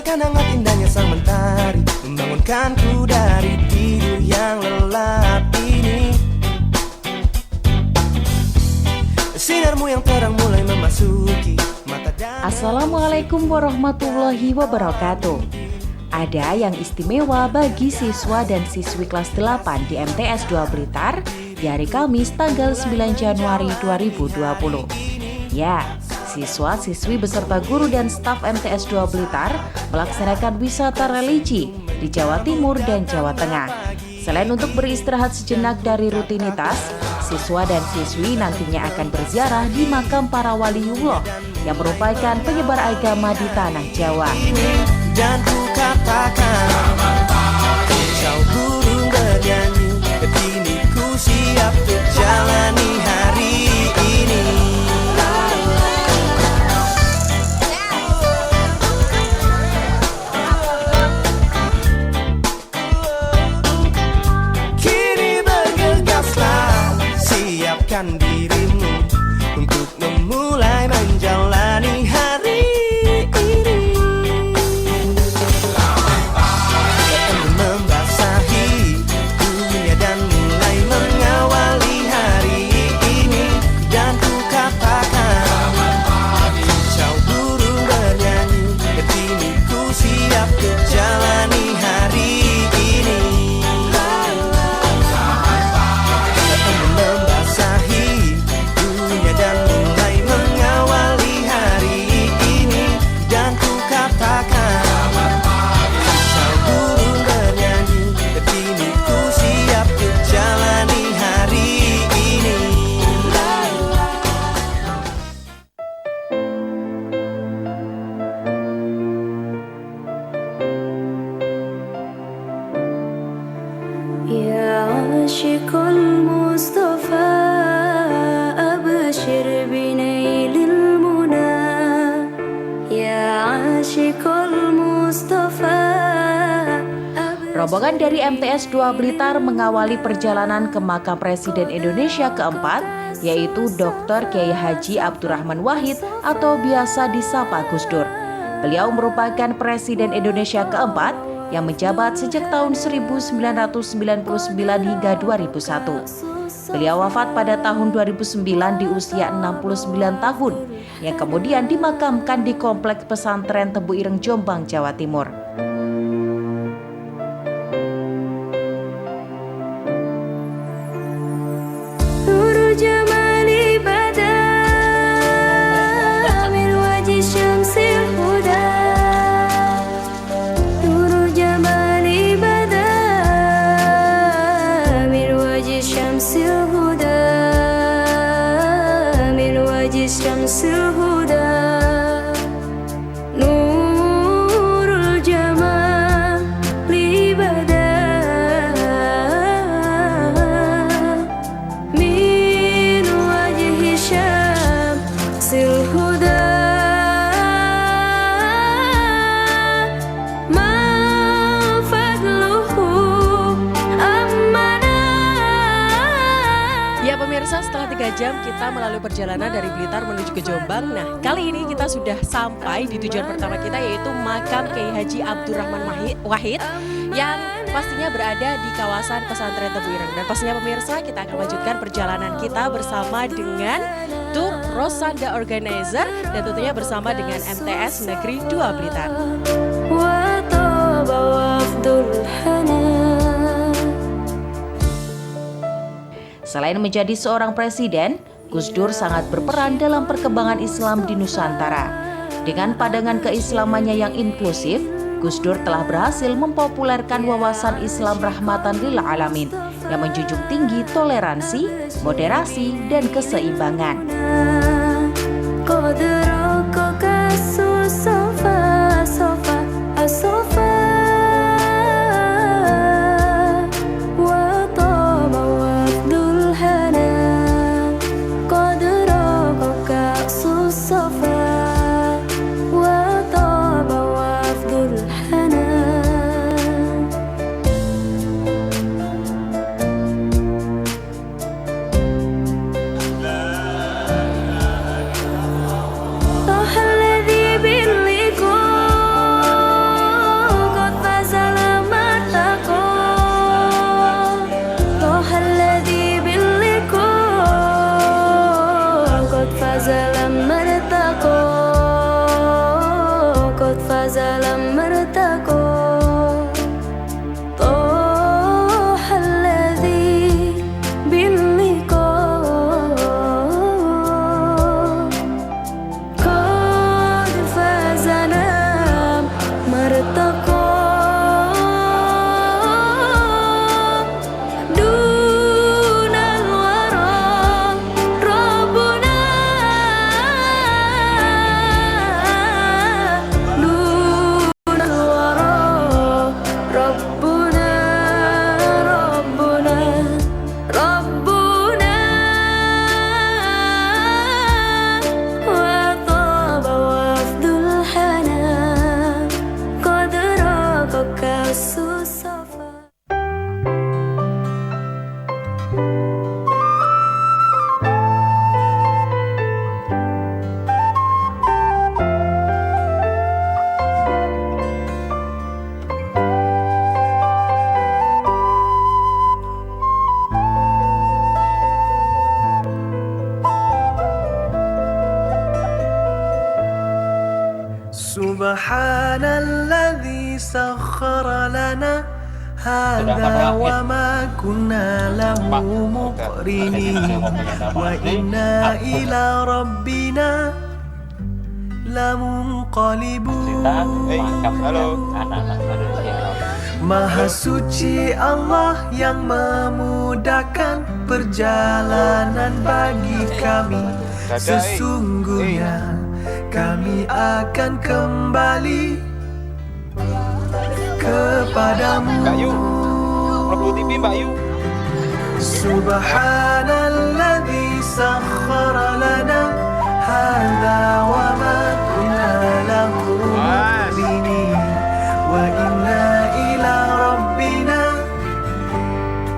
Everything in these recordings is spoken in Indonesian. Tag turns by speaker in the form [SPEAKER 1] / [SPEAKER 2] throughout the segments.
[SPEAKER 1] Rasakan hangat indahnya sang mentari, membangunkanku dari tidur yang lelap ini. Sinarmu yang terang mulai memasuki mata dan...
[SPEAKER 2] Assalamualaikum warahmatullahi wabarakatuh. Ada yang istimewa bagi siswa dan siswi kelas 8 di MTS 2 Blitar di hari Kamis tanggal 9 Januari 2020. Ya, siswa-siswi beserta guru dan staf MTS 2 Blitar melaksanakan wisata religi di Jawa Timur dan Jawa Tengah. Selain untuk beristirahat sejenak dari rutinitas, siswa dan siswi nantinya akan berziarah di makam para waliullah yang merupakan penyebar agama di tanah Jawa.
[SPEAKER 1] Dan ku katakan, kau burung bernyanyi, kini ku siap untuk jalani hari ini. Kini bergegaslah, siapkan dirimu untuk memulai menjalani hari ini. Membasahi dunia dan mulai mengawali hari ini. Dan ku katakan, kau burung bernyanyi, kini ku siap untuk jalani hari ini. Membasahi dunia dan mulai mengawali hari ini. Dan ku katakan, kau burung bernyanyi, kini ku siap untuk jalani hari ini.
[SPEAKER 3] يا عاشق المصطفى أبشر بنيل المنى يا عاشق المصطفى.
[SPEAKER 2] Rombongan dari MTS 2 Blitar mengawali perjalanan ke makam Presiden Indonesia keempat, yaitu Dr. Kiai Haji Abdurrahman Wahid atau biasa disapa Gus Dur. Beliau merupakan Presiden Indonesia keempat yang menjabat sejak tahun 1999 hingga 2001. Beliau wafat pada tahun 2009 di usia 69 tahun, yang kemudian dimakamkan di Kompleks Pesantren Tebu Ireng, Jombang, Jawa Timur.
[SPEAKER 3] نور جمالي بدا من وجه الشمس الهدى نور جمالي بدا من وجه الشمس الهدى من وجه الشمس الهدى نور الجمال بدا من وجه الشمس الهدى ما فضله أمنا.
[SPEAKER 4] Ya pemirsa, setelah 3 jam kita melalui perjalanan dari Blitar menuju ke Jombang. Nah, kali ini kita sudah sampai di tujuan pertama kita, yaitu makam Kiai Haji Abdurrahman Wahid yang pastinya berada di kawasan Pesantren Tebu Ireng. Dan pastinya pemirsa, kita akan lanjutkan perjalanan kita bersama dengan Tour Rosanda Organizer dan tentunya bersama dengan MTS Negeri 2 Blitar.
[SPEAKER 3] وطاب وفد الحنان.
[SPEAKER 2] Selain menjadi seorang presiden, Gus Dur sangat berperan dalam perkembangan Islam di Nusantara. Dengan pandangan keislamannya yang inklusif, Gus Dur telah berhasil mempopulerkan wawasan Islam rahmatan lil alamin yang menjunjung tinggi toleransi, moderasi, dan keseimbangan.
[SPEAKER 1] Subhanalladzi sakhkhara lana hadza wa ma kunna lahu muqrinin wa inna ila rabbina lamunqalibun. Maha suci Allah yang memudahkan perjalanan bagi kami. Sesungguhnya kami akan kembali kepadamu. Subhanalladzi sakhkhara lana hadza wa ma kunna lahu muqrinin wa inna ila rabbina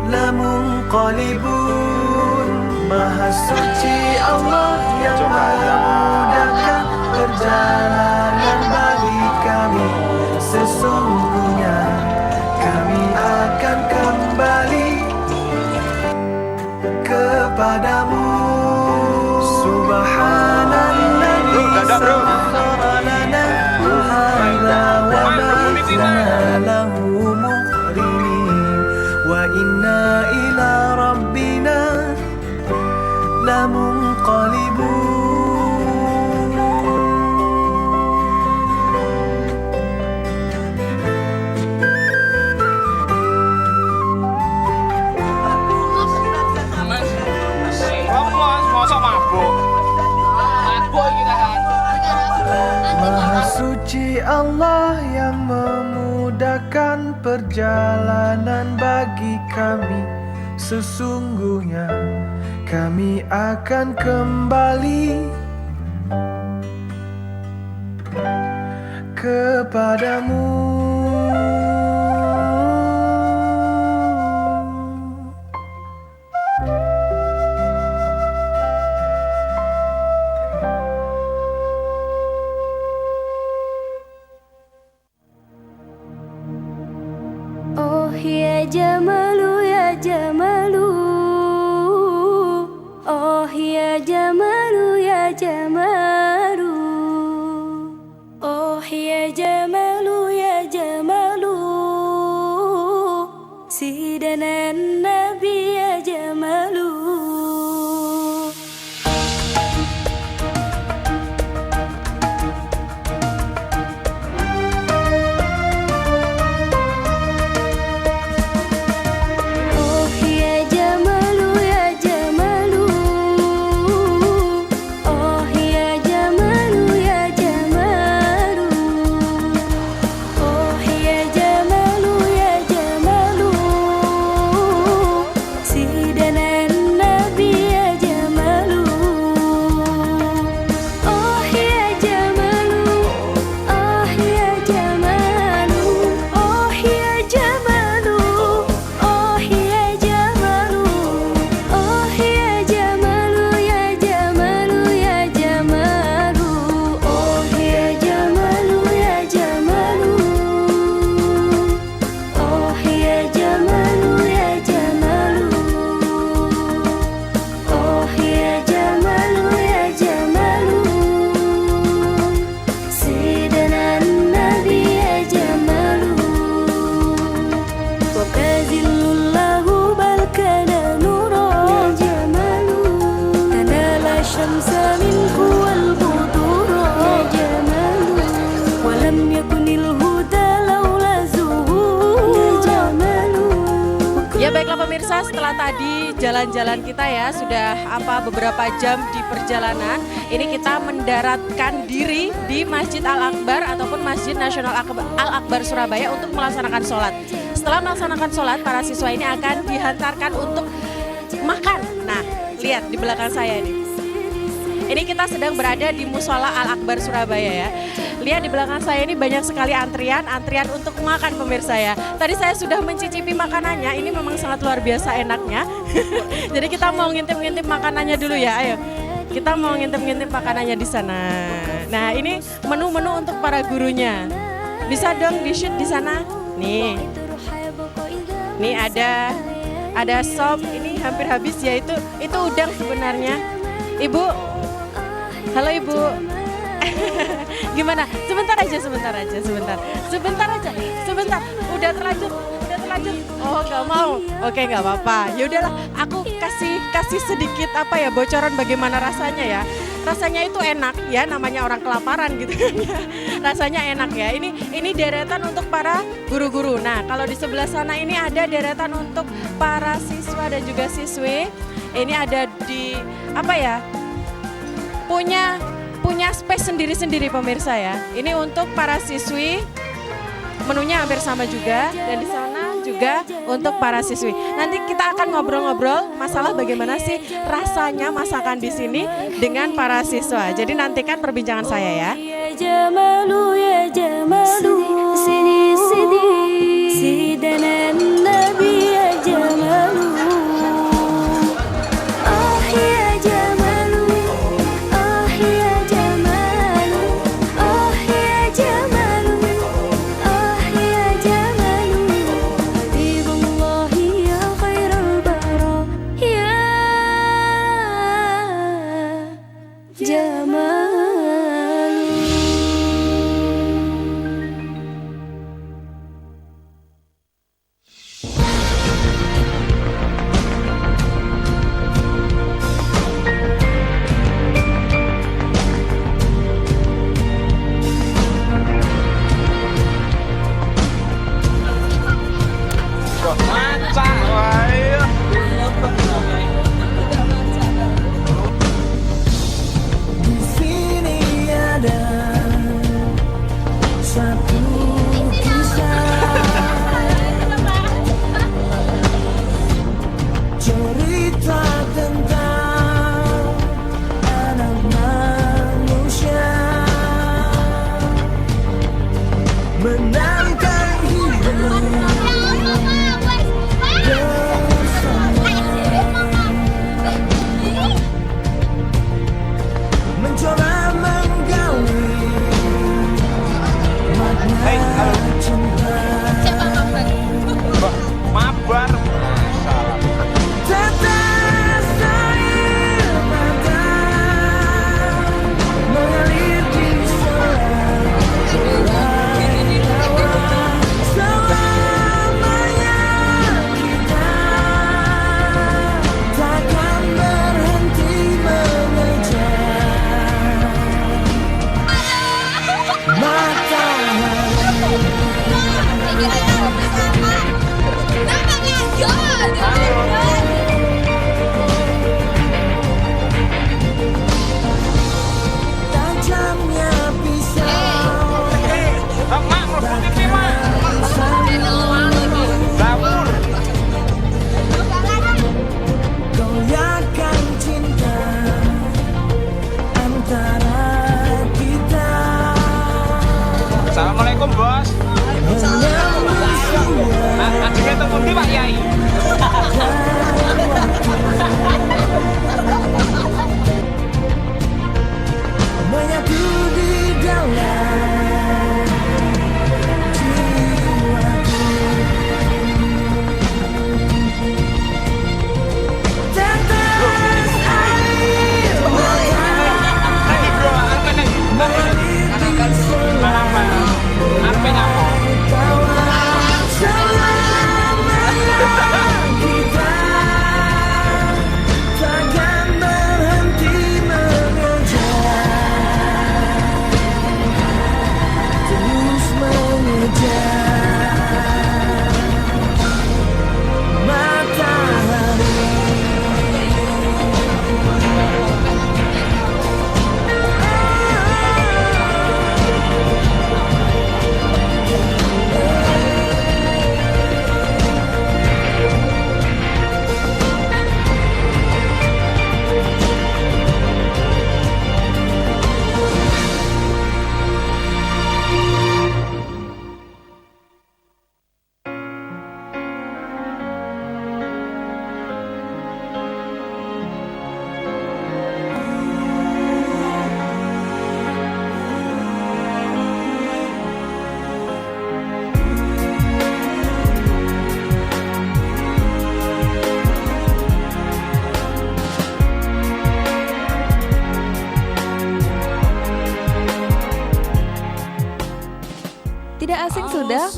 [SPEAKER 1] lamunqalibun. Maha suci Allah yang memudahkan perjalanan bagi kami. Sesungguhnya kami akan kembali kepadamu. Subhanalladzi sakhkhara lana hadza wa ma kunna lahu muqrinin wa inna ila rabbina lamunqalibun. Maha suci Allah yang memudahkan perjalanan bagi kami. Sesungguhnya kami akan kembali kepadamu.
[SPEAKER 3] Oh ya Jamalu ya Jamalu, oh ya Jamalu ya Jamalu, oh ya Jamalu ya Jamalu, Sidana Nabi ya Jamalu.
[SPEAKER 4] Ya baiklah pemirsa, setelah tadi jalan-jalan kita ya sudah beberapa jam di perjalanan, ini kita mendaratkan diri di Masjid Al-Akbar ataupun Masjid Nasional Al-Akbar Surabaya untuk melaksanakan sholat. Setelah melaksanakan sholat, para siswa ini akan dihantarkan untuk makan. Nah, lihat di belakang saya ini. Ini kita sedang berada di Musola Al-Akbar Surabaya ya. Lihat di belakang saya ini banyak sekali antrian untuk makan pemirsa ya. Tadi saya sudah mencicipi makanannya, ini memang sangat luar biasa enaknya. Jadi kita mau ngintip-ngintip makanannya dulu ya, ayo. Kita mau ngintip-ngintip makanannya di sana. Nah ini menu-menu untuk para gurunya. Bisa dong di-shoot di sana. Nih ada sop, ini hampir habis ya, itu udang sebenarnya. Ibu, halo Ibu. Gimana? Sebentar aja. Udah terlanjur. Oh, nggak mau. Oke, nggak apa-apa. Ya udahlah, aku kasih sedikit bocoran bagaimana rasanya ya. Rasanya itu enak ya, namanya orang kelaparan gitu kan ya. Rasanya enak ya. Ini deretan untuk para guru-guru. Nah, kalau di sebelah sana ini ada deretan untuk para siswa dan juga siswi. Ini ada di punya space sendiri-sendiri pemirsa ya. Ini untuk para siswi, menunya hampir sama juga, dan di sana juga untuk para siswi. Nanti kita akan ngobrol-ngobrol masalah bagaimana sih rasanya masakan di sini dengan para siswa. Jadi nantikan perbincangan saya ya.
[SPEAKER 3] Ya Jamalu ya Jamalu Sidi Sidi Sidana Nabi ya Jamalu. Oh ya Jamalu, oh ya Jamalu, oh ya Jamalu, oh ya Jamalu. Habibullahi ya khairul bara ya Jamalu.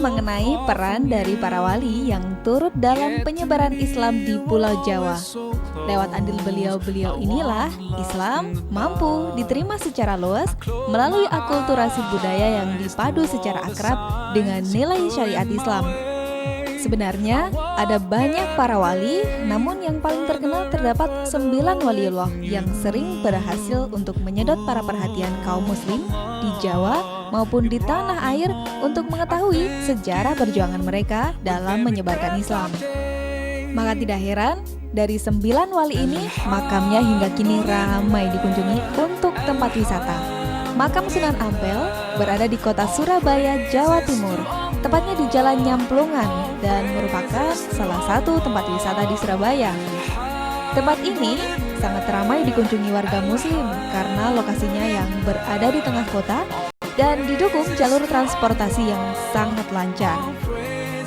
[SPEAKER 5] mengenai peran dari para wali yang turut dalam penyebaran Islam di Pulau Jawa. Lewat andil beliau-beliau inilah Islam mampu diterima secara luas melalui akulturasi budaya yang dipadu secara akrab dengan nilai syariat Islam. Sebenarnya ada banyak para wali, namun yang paling terkenal terdapat 9 waliullah yang sering berhasil untuk menyedot para perhatian kaum muslim di Jawa maupun di tanah air untuk mengetahui sejarah perjuangan mereka dalam menyebarkan Islam. Maka tidak heran, dari 9 wali ini, makamnya hingga kini ramai dikunjungi untuk tempat wisata. Makam Sunan Ampel berada di kota Surabaya, Jawa Timur, tepatnya di Jalan Nyamplungan, dan merupakan salah satu tempat wisata di Surabaya. Tempat ini sangat ramai dikunjungi warga muslim karena lokasinya yang berada di tengah kota dan didukung jalur transportasi yang sangat lancar.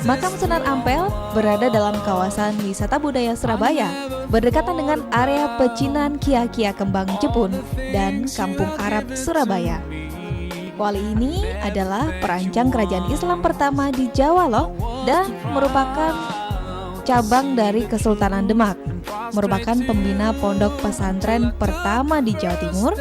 [SPEAKER 5] Makam Sunan Ampel berada dalam kawasan wisata budaya Surabaya, berdekatan dengan area pecinan Kia-Kia Kembang Jepun dan Kampung Arab Surabaya. Wali ini adalah perancang kerajaan Islam pertama di Jawa loh, dan merupakan cabang dari Kesultanan Demak. Merupakan pembina pondok pesantren pertama di Jawa Timur.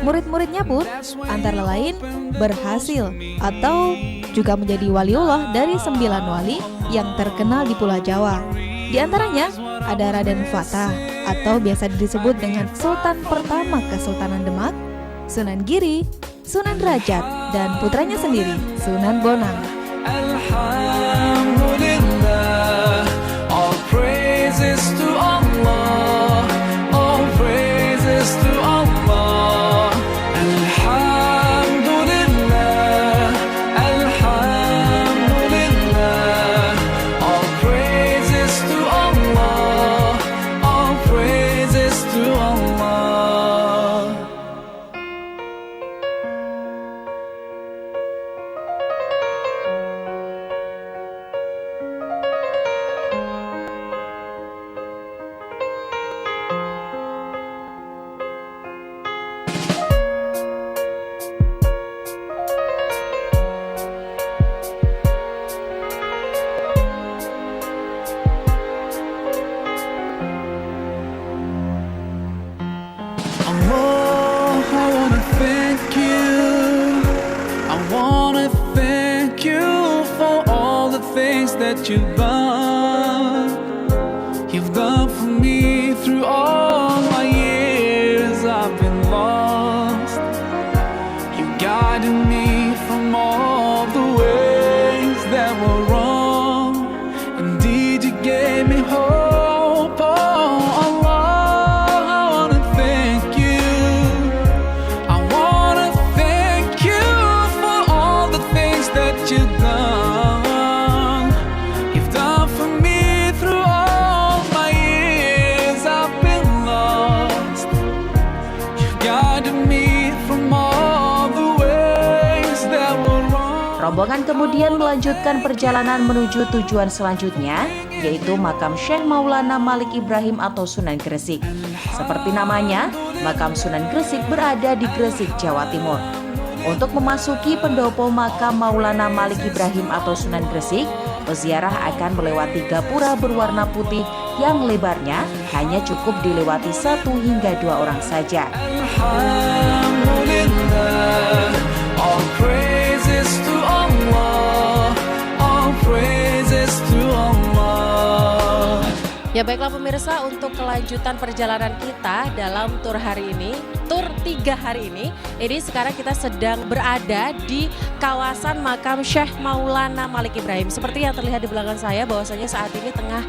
[SPEAKER 5] Murid-muridnya pun antara lain berhasil atau juga menjadi waliullah dari 9 wali yang terkenal di Pulau Jawa. Di antaranya ada Raden Fatah atau biasa disebut dengan Sultan pertama Kesultanan Demak, Sunan Giri, Sunan Derajat, dan putranya sendiri, Sunan Bonang.
[SPEAKER 1] Alhamdulillah, all praises to Allah, all praises to Allah. Alhamdulillah, alhamdulillah, all praises to Allah, all praises to Allah. Allah, I wanna thank you. I wanna thank you for all the things that you've done. You've done for me through all my years I've been lost. You guided me from all the ways that were wrong. Indeed, you gave me hope. Oh, Allah, I wanna thank you. I wanna thank you for all the things that you've done. You've done for me through all my years I've been lost. You've guided me from all the ways that were wrong.
[SPEAKER 2] Rombongan kemudian melanjutkan perjalanan menuju tujuan selanjutnya, yaitu makam Syekh Maulana Malik Ibrahim atau Sunan Gresik. Seperti namanya, makam Sunan Gresik berada di Gresik, Jawa Timur. Untuk memasuki pendopo makam Maulana Malik Ibrahim atau Sunan Gresik, peziarah akan melewati gapura berwarna putih yang lebarnya hanya cukup dilewati 1 hingga 2 orang saja.
[SPEAKER 1] Alhamdulillah, all praises to Allah, all praises to Allah.
[SPEAKER 4] Ya baiklah pemirsa, untuk kelanjutan perjalanan kita dalam tur hari ini, tur 3 hari ini sekarang kita sedang berada di kawasan makam Syekh Maulana Malik Ibrahim. Seperti yang terlihat di belakang saya, bahwasanya saat ini tengah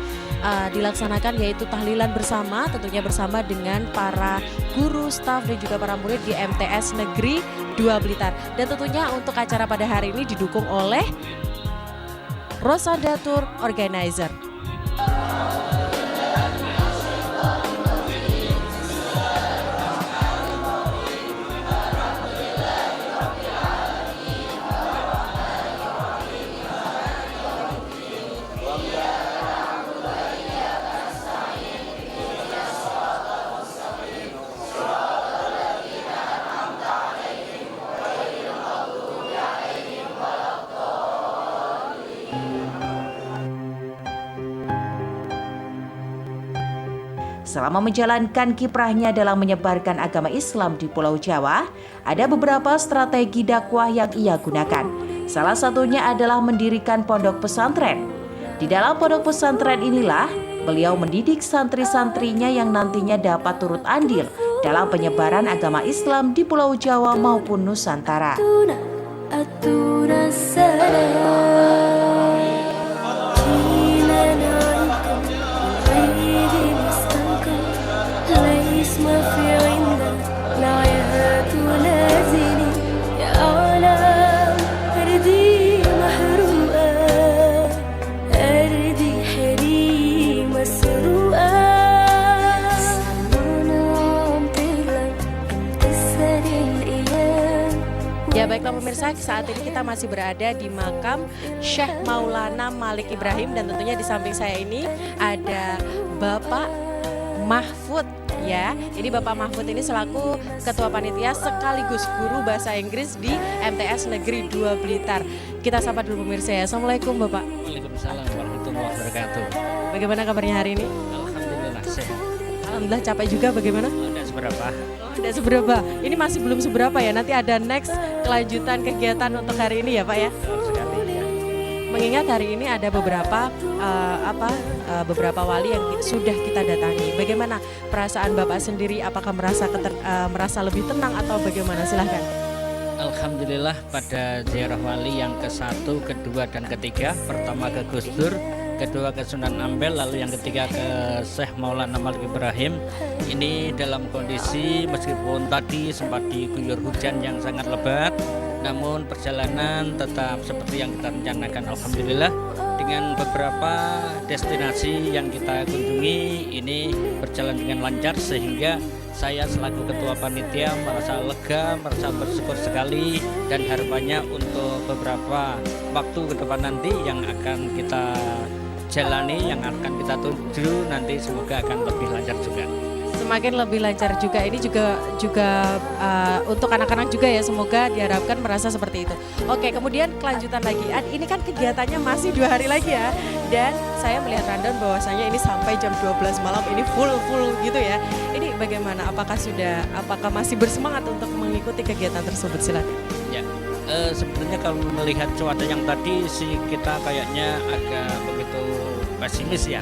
[SPEAKER 4] dilaksanakan yaitu tahlilan bersama, tentunya bersama dengan para guru, staf dan juga para murid di MTS Negeri 2 Blitar. Dan tentunya untuk acara pada hari ini didukung oleh Rosada Tour Organizer.
[SPEAKER 2] Selama menjalankan kiprahnya dalam menyebarkan agama Islam di Pulau Jawa, ada beberapa strategi dakwah yang ia gunakan. Salah satunya adalah mendirikan pondok pesantren. Di dalam pondok pesantren inilah beliau mendidik santri-santrinya yang nantinya dapat turut andil dalam penyebaran agama Islam di Pulau Jawa maupun Nusantara.
[SPEAKER 3] أتونا السلام جينا نعنكم نعيد مسكنكم ليس ما في عندنا العيات ونازلين يا عالم أرضي محروقة أرضي حري مسروقة سنونا عم تغلب تسري الأيام.
[SPEAKER 4] Ya baiklah pemirsa, saat ini kita masih berada di makam Syekh Maulana Malik Ibrahim dan tentunya di samping saya ini ada Bapak Mahfud ya. Ini Bapak Mahfud ini selaku Ketua Panitia sekaligus guru bahasa Inggris di MTS Negeri 2 Blitar. Kita sapa dulu pemirsa ya. Assalamualaikum Bapak.
[SPEAKER 6] Waalaikumsalam warahmatullahi wabarakatuh.
[SPEAKER 4] Bagaimana kabarnya hari ini?
[SPEAKER 6] Alhamdulillah sehat.
[SPEAKER 4] Alhamdulillah capek juga bagaimana?
[SPEAKER 6] Tidak seberapa.
[SPEAKER 4] Tidak seberapa. Ini masih belum seberapa ya. Nanti ada next kelanjutan kegiatan untuk hari ini ya Pak ya.
[SPEAKER 6] Sekali ya.
[SPEAKER 4] Mengingat hari ini ada beberapa beberapa wali yang sudah kita datangi. Bagaimana perasaan Bapak sendiri? Apakah merasa lebih tenang atau bagaimana? Silahkan.
[SPEAKER 6] Alhamdulillah pada ziarah wali yang ke-1, kedua dan ketiga. Pertama ke Gus Dur, kedua ke Sunan Ampel, lalu yang ketiga ke Syekh Maulana Malik Ibrahim. Ini dalam kondisi meskipun tadi sempat diguyur hujan yang sangat lebat, namun perjalanan tetap seperti yang kita rencanakan. Alhamdulillah dengan beberapa destinasi yang kita kunjungi ini berjalan dengan lancar sehingga saya selaku ketua panitia merasa lega, merasa bersyukur sekali dan harapannya untuk beberapa waktu ke depan nanti yang akan kita jalani, yang akan kita tuju nanti semoga akan lebih lancar juga.
[SPEAKER 4] Semakin lebih lancar juga. Ini juga untuk anak-anak juga ya, semoga diharapkan merasa seperti itu. Oke, kemudian kelanjutan lagi. Ini kan kegiatannya masih 2 hari lagi ya. Dan saya melihat rundown bahwasanya ini sampai jam 12 malam ini full gitu ya. Ini bagaimana? Apakah masih bersemangat untuk mengikuti kegiatan tersebut? Silakan.
[SPEAKER 6] Ya, sebetulnya kalau melihat cuaca yang tadi sih kita kayaknya agak begitu pesimis ya.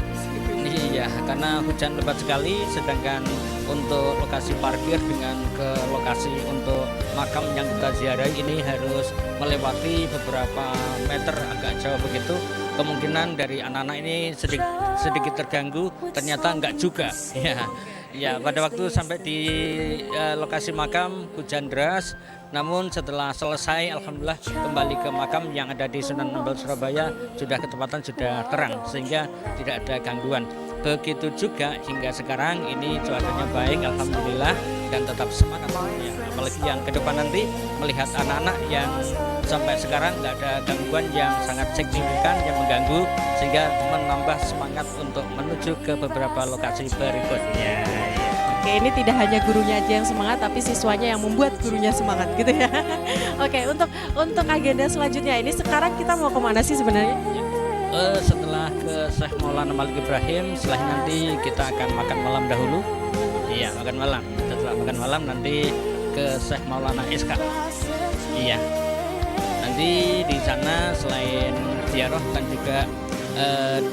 [SPEAKER 6] Iya, karena hujan lebat sekali, sedangkan untuk lokasi parkir dengan ke lokasi untuk makam yang kita ziarahi ini harus melewati beberapa meter agak jauh begitu. Kemungkinan dari anak-anak ini sedikit terganggu, ternyata enggak juga. Ya, pada waktu sampai di lokasi makam hujan deras. Namun setelah selesai alhamdulillah kembali ke makam yang ada di Sunan Ampel Surabaya sudah ketepatan sudah terang sehingga tidak ada gangguan. Begitu juga hingga sekarang ini cuacanya baik alhamdulillah dan tetap semangat ya. Apalagi yang ke depan nanti melihat anak-anak yang sampai sekarang nggak ada gangguan yang sangat signifikan yang mengganggu sehingga menambah semangat untuk menuju ke beberapa lokasi berikutnya.
[SPEAKER 4] Oke, ini tidak hanya gurunya aja yang semangat, tapi siswanya yang membuat gurunya semangat gitu ya. Oke, untuk agenda selanjutnya ini sekarang kita mau kemana sih sebenarnya?
[SPEAKER 6] Setelah ke Syekh Maulana Malik Ibrahim, setelah nanti kita akan makan malam dahulu. Iya, makan malam. Setelah makan malam nanti ke Syekh Maulana SK. Iya. Nanti di sana selain ziarah dan juga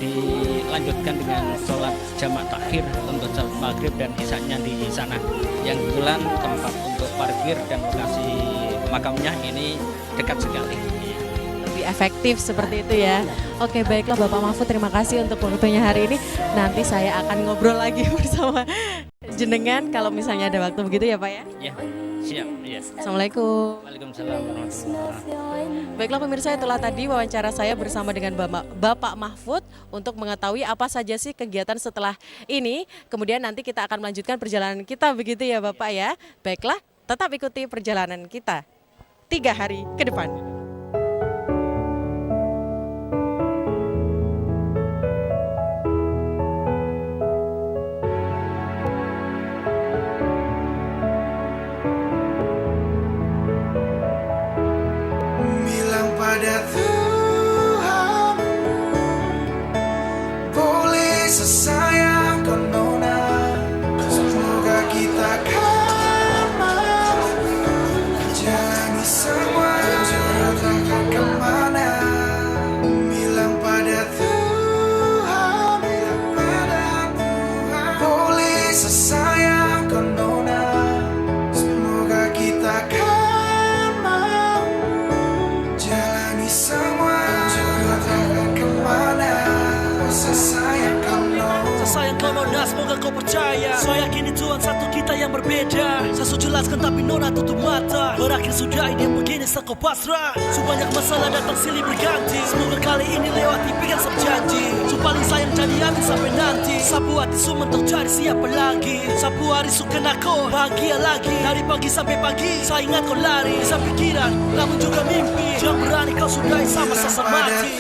[SPEAKER 6] dilanjutkan dengan sholat jamak takhir untuk sholat maghrib dan isya-nya di sana. Yang kebetulan tempat untuk parkir dan lokasi makamnya ini dekat sekali.
[SPEAKER 4] Lebih efektif seperti itu ya. Oke, baiklah Bapak Mahfud, terima kasih untuk waktunya hari ini. Nanti saya akan ngobrol lagi bersama jenengan kalau misalnya ada waktu begitu ya Pak ya.
[SPEAKER 6] Ya, siap. Ya.
[SPEAKER 4] Assalamualaikum.
[SPEAKER 6] Waalaikumsalam warahmatullahi wabarakatuh.
[SPEAKER 4] Baiklah pemirsa, itulah tadi wawancara saya bersama dengan Bapak Mahfud untuk mengetahui apa saja sih kegiatan setelah ini. Kemudian nanti kita akan melanjutkan perjalanan kita begitu ya Bapak ya. Baiklah, tetap ikuti perjalanan kita 3 hari ke depan.
[SPEAKER 7] Bilang pada Tuhan, boleh sesayang kau nona.
[SPEAKER 8] kau percaya. So yakin Tuhan satu kita yang berbeda. Saya sudah jelaskan tapi nona tutup mata. Berakhir sudah ini begini kau pasrah. Sebanyak masalah datang silih berganti. Semoga kali ini lewati pegang janji. Su paling sayang jadi hati sampai nanti. Sapu hati su mentok cari siapa lagi. Sapu hari su kena kau bahagia lagi. Dari pagi sampai pagi saya ingat kau lari. Bisa pikiran namun juga mimpi. Jangan berani kau sudahi sama sasa mati.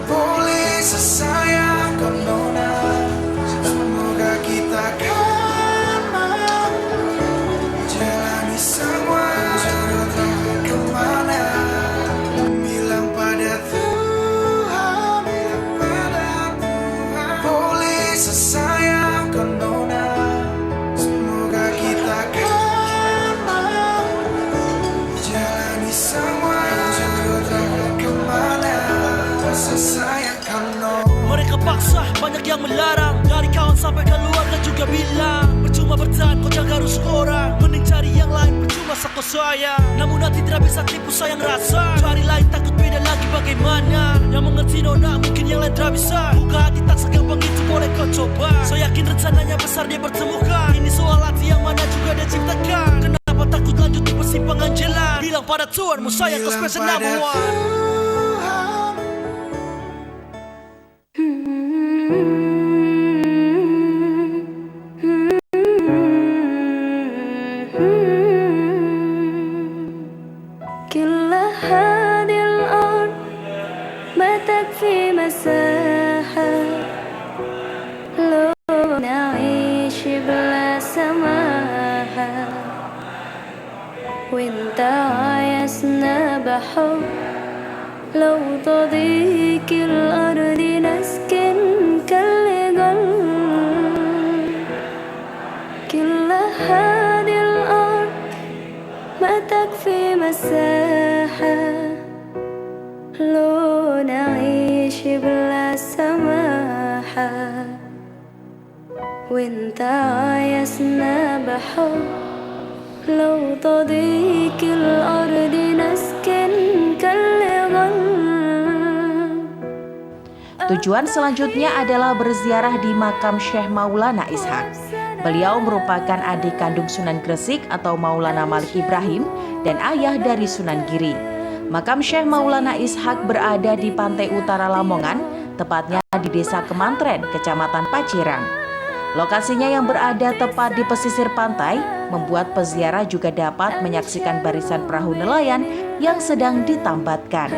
[SPEAKER 7] Boleh sesayang kau nona, semoga kita kan mampu jalani semua jodoh kemana. Bilang pada Tuhan, boleh sesayang kau nona, semoga kita kan mampu jalani semua jodoh kemana. Sesayang kau nona.
[SPEAKER 8] Mereka paksa, banyak yang melarang. Dari kawan sampai keluarga juga bilang percuma bertahan, kau jaga rusuk orang. Mending cari yang lain, percuma sako sayang. Namun hati tidak bisa tipu sayang rasa. Cari lain takut beda lagi bagaimana. Yang mengerti nona mungkin yang lain tidak bisa. Buka hati tak segampang itu boleh kau coba. Saya yakin rencananya besar dia bertemukan. Ini soal hati yang mana juga dia ciptakan. Kenapa takut lanjut di persimpangan jalan. Bilang pada Tuhanmu sayang kau spesial number one.
[SPEAKER 3] كل هذه الأرض ما تكفي مساحة لو نعيش بلا سماحة وانت عايزنا بحب لو تضيق الأرض نسكن كالجل كل هذه الأرض ما تكفي مساحة لو نعيش بلا سماحة وانت عايزنا بحب لو تضيق الأرض نسكن كالغل.
[SPEAKER 2] Tujuan selanjutnya adalah berziarah di makam Syekh Maulana Ishak. Beliau merupakan adik kandung Sunan Gresik atau Maulana Malik Ibrahim dan ayah dari Sunan Giri. Makam Syekh Maulana Ishak berada di pantai utara Lamongan, tepatnya di Desa Kemantren, Kecamatan Pacirang. Lokasinya yang berada tepat di pesisir pantai membuat peziarah juga dapat menyaksikan barisan perahu nelayan yang sedang ditambatkan.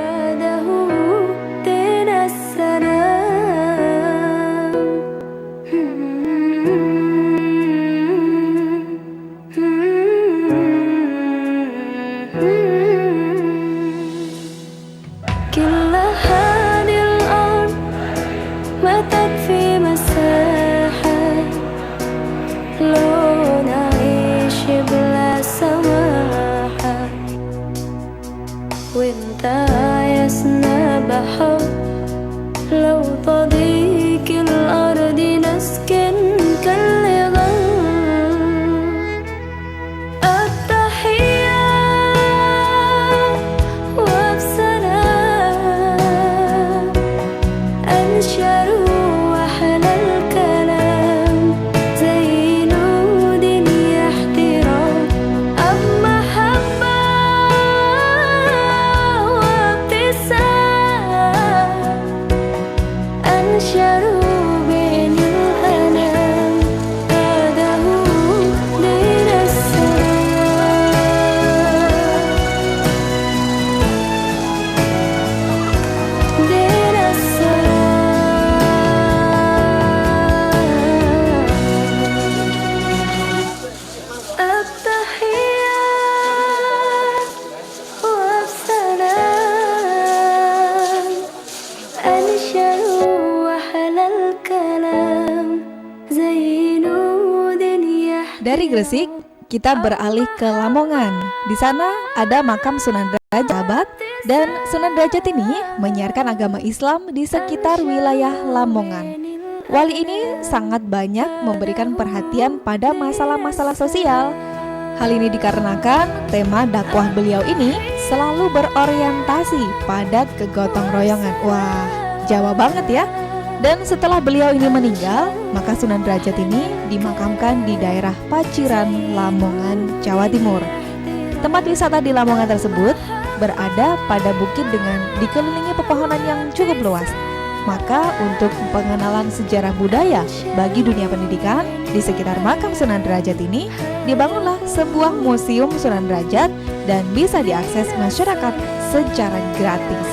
[SPEAKER 3] وانت عايزنا بحب لو تضيق الأرض نسكن كالغل. التحية وبسلام أنشر وحلى الكلام زي نود احترام أب محبة أنشروا بين الأنام هذا هو دين السلام دين السلام. التحيات وبسلام أنشروا
[SPEAKER 5] Dari Gresik, kita beralih ke Lamongan. Di sana ada makam Sunan Derajat dan Sunan Derajat ini menyiarkan agama Islam di sekitar wilayah Lamongan. Wali ini sangat banyak memberikan perhatian pada masalah-masalah sosial. Hal ini dikarenakan tema dakwah beliau ini selalu berorientasi pada kegotong royongan. Wah, Jawa banget ya. Dan setelah beliau ini meninggal, maka Sunan Derajat ini dimakamkan di daerah Paciran, Lamongan, Jawa Timur. Tempat wisata di Lamongan tersebut berada pada bukit dengan dikelilingi pepohonan yang cukup luas. Maka untuk pengenalan sejarah budaya bagi dunia pendidikan di sekitar makam Sunan Derajat ini, dibangunlah sebuah museum Sunan Derajat dan bisa diakses masyarakat secara gratis.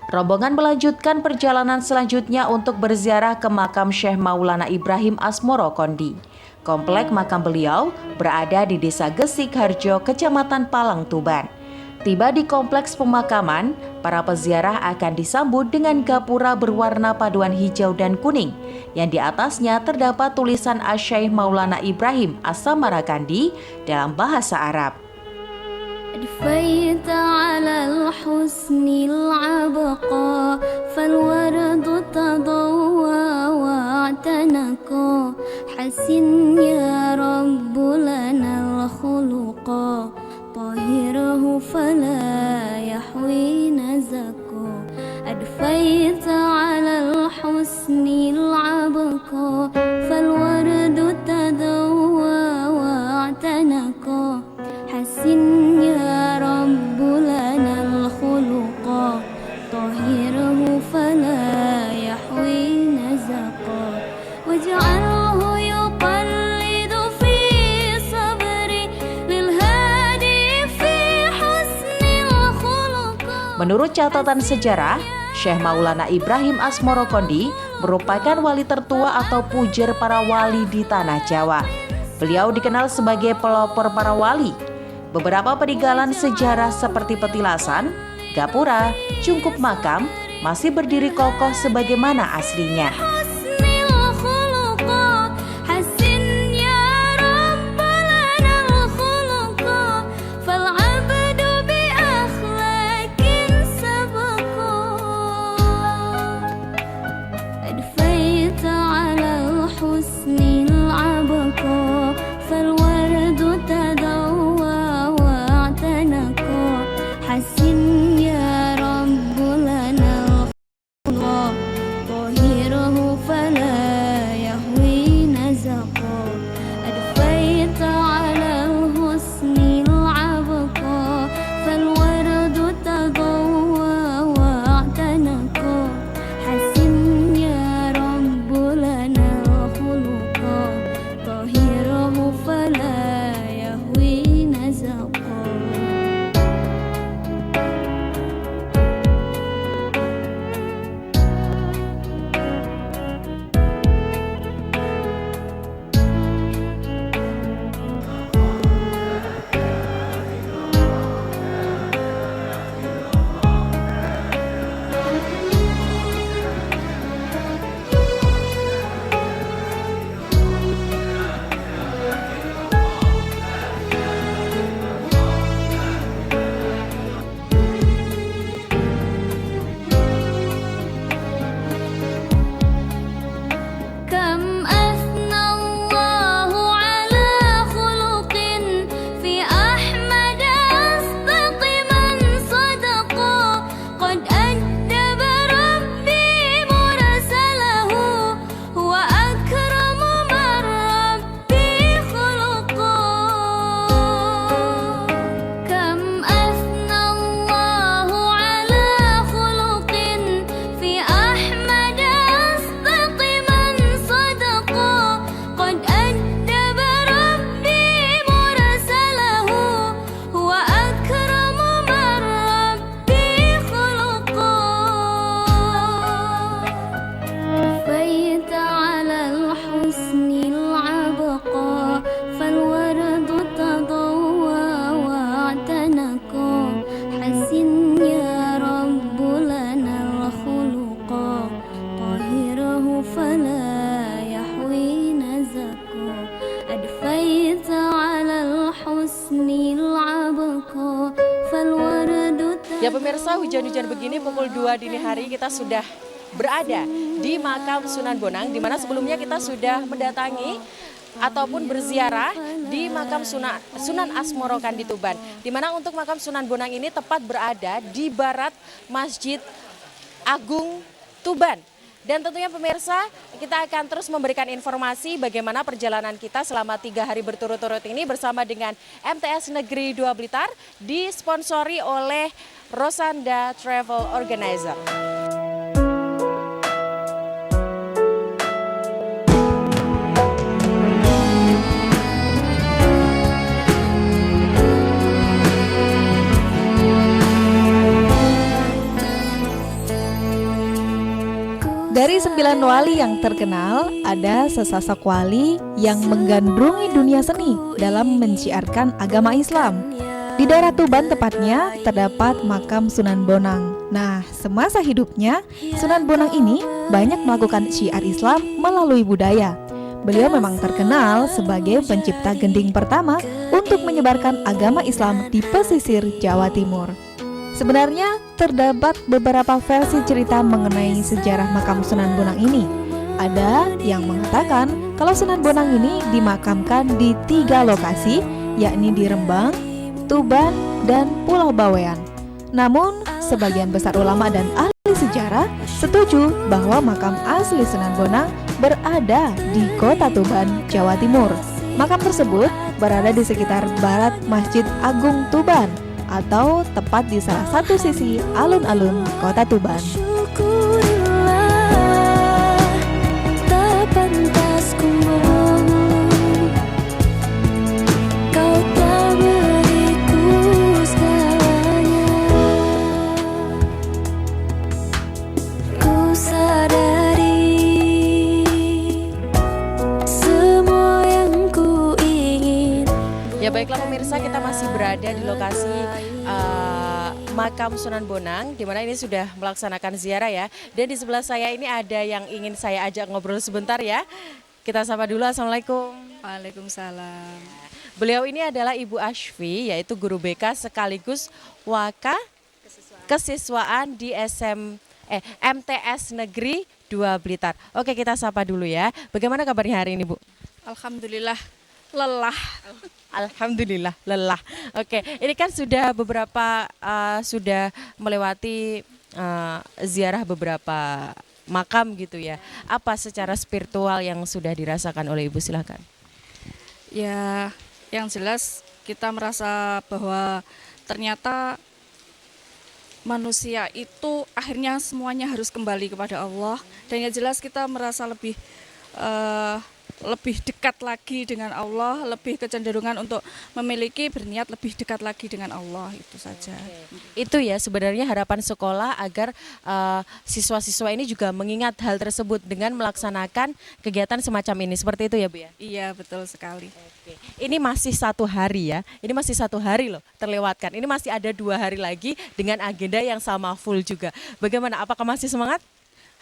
[SPEAKER 2] Rombongan melanjutkan perjalanan selanjutnya untuk berziarah ke makam Syekh Maulana Ibrahim Asmoro Kondi. Komplek makam beliau berada di Desa Gesik Harjo, Kecamatan Palang, Tuban. Tiba di kompleks pemakaman, para peziarah akan disambut dengan gapura berwarna paduan hijau dan kuning, yang di atasnya terdapat tulisan Syekh Maulana Ibrahim As-Samarkandi dalam bahasa Arab.
[SPEAKER 3] أدفيت على الحسن العبقى فالورد تضوى واعتنقا حسن يا رب لنا الخلقا طهره فلا يحوي نزقا أدفيت على الحسن العبقى فالورد تضوى واعتنقا حسن يا رب لنا الخلقا طهره فلا يحوي نزقا واجعله يقلد في صبري للهادي في حسن الخلقا.
[SPEAKER 2] Menurut catatan sejarah, Syekh Maulana Ibrahim Asmoro Kondi merupakan wali tertua atau pujer para wali di tanah Jawa. Beliau dikenal sebagai pelopor para wali. Beberapa peninggalan sejarah seperti petilasan, gapura, cungkup makam masih berdiri kokoh sebagaimana aslinya.
[SPEAKER 3] طهره فلا
[SPEAKER 4] Ya pemirsa, hujan-hujan begini pukul 2 dini hari kita sudah berada di makam Sunan Bonang, di mana sebelumnya kita sudah mendatangi ataupun berziarah di makam Sunan Asmorokan di Tuban. Di mana untuk makam Sunan Bonang ini tepat berada di barat Masjid Agung Tuban. Dan tentunya pemirsa, kita akan terus memberikan informasi bagaimana perjalanan kita selama 3 hari berturut-turut ini bersama dengan MTS Negeri 2 Blitar, disponsori oleh Rosanda Travel Organizer.
[SPEAKER 5] Dari 9 wali yang terkenal, ada sesosok wali yang menggandrungi dunia seni dalam menciarkan agama Islam. Di daerah Tuban tepatnya terdapat makam Sunan Bonang. Nah, semasa hidupnya, Sunan Bonang ini banyak melakukan syiar Islam melalui budaya. Beliau memang terkenal sebagai pencipta gending pertama untuk menyebarkan agama Islam di pesisir Jawa Timur. Sebenarnya terdapat beberapa versi cerita mengenai sejarah makam Sunan Bonang ini. Ada yang mengatakan kalau Sunan Bonang ini dimakamkan di 3 lokasi, yakni di Rembang, Tuban, dan Pulau Bawean. Namun, sebagian besar ulama dan ahli sejarah setuju bahwa makam asli Sunan Bonang berada di kota Tuban, Jawa Timur. Makam tersebut berada di sekitar barat Masjid Agung Tuban, atau tepat di salah satu sisi alun-alun kota Tuban.
[SPEAKER 3] Syukurillah, tak pantas ku mengeluh. Kau telah beriku segalanya. Ku sadari semua yang ku ingin.
[SPEAKER 4] Ya baiklah pemirsa, kita masih berada di lokasi makam Sunan Bonang, di mana ini sudah melaksanakan ziarah ya. Dan di sebelah saya ini ada yang ingin saya ajak ngobrol sebentar ya. Kita sapa dulu, Assalamualaikum.
[SPEAKER 9] Waalaikumsalam.
[SPEAKER 4] Beliau ini adalah Ibu Ashfi, yaitu guru BK sekaligus waka kesiswaan di MTS Negeri 2 Blitar. Oke, kita sapa dulu ya. Bagaimana kabarnya hari ini, Bu?
[SPEAKER 9] Alhamdulillah lelah.
[SPEAKER 4] Alhamdulillah lelah. Oke, ini kan sudah beberapa sudah melewati ziarah beberapa makam gitu ya. Apa secara spiritual yang sudah dirasakan oleh Ibu, silakan.
[SPEAKER 9] Ya, yang jelas kita merasa bahwa ternyata manusia itu akhirnya semuanya harus kembali kepada Allah, dan yang jelas kita merasa lebih dekat lagi dengan Allah, lebih kecenderungan untuk memiliki berniat lebih dekat lagi dengan Allah, itu saja.
[SPEAKER 4] Itu ya sebenarnya harapan sekolah agar siswa-siswa ini juga mengingat hal tersebut dengan melaksanakan kegiatan semacam ini, seperti itu ya Bu ya?
[SPEAKER 9] Iya, betul sekali.
[SPEAKER 4] Oke. Ini masih 1 hari ya, ini masih 1 hari loh terlewatkan, ini masih ada 2 hari lagi dengan agenda yang sama full juga. Bagaimana, apakah masih semangat?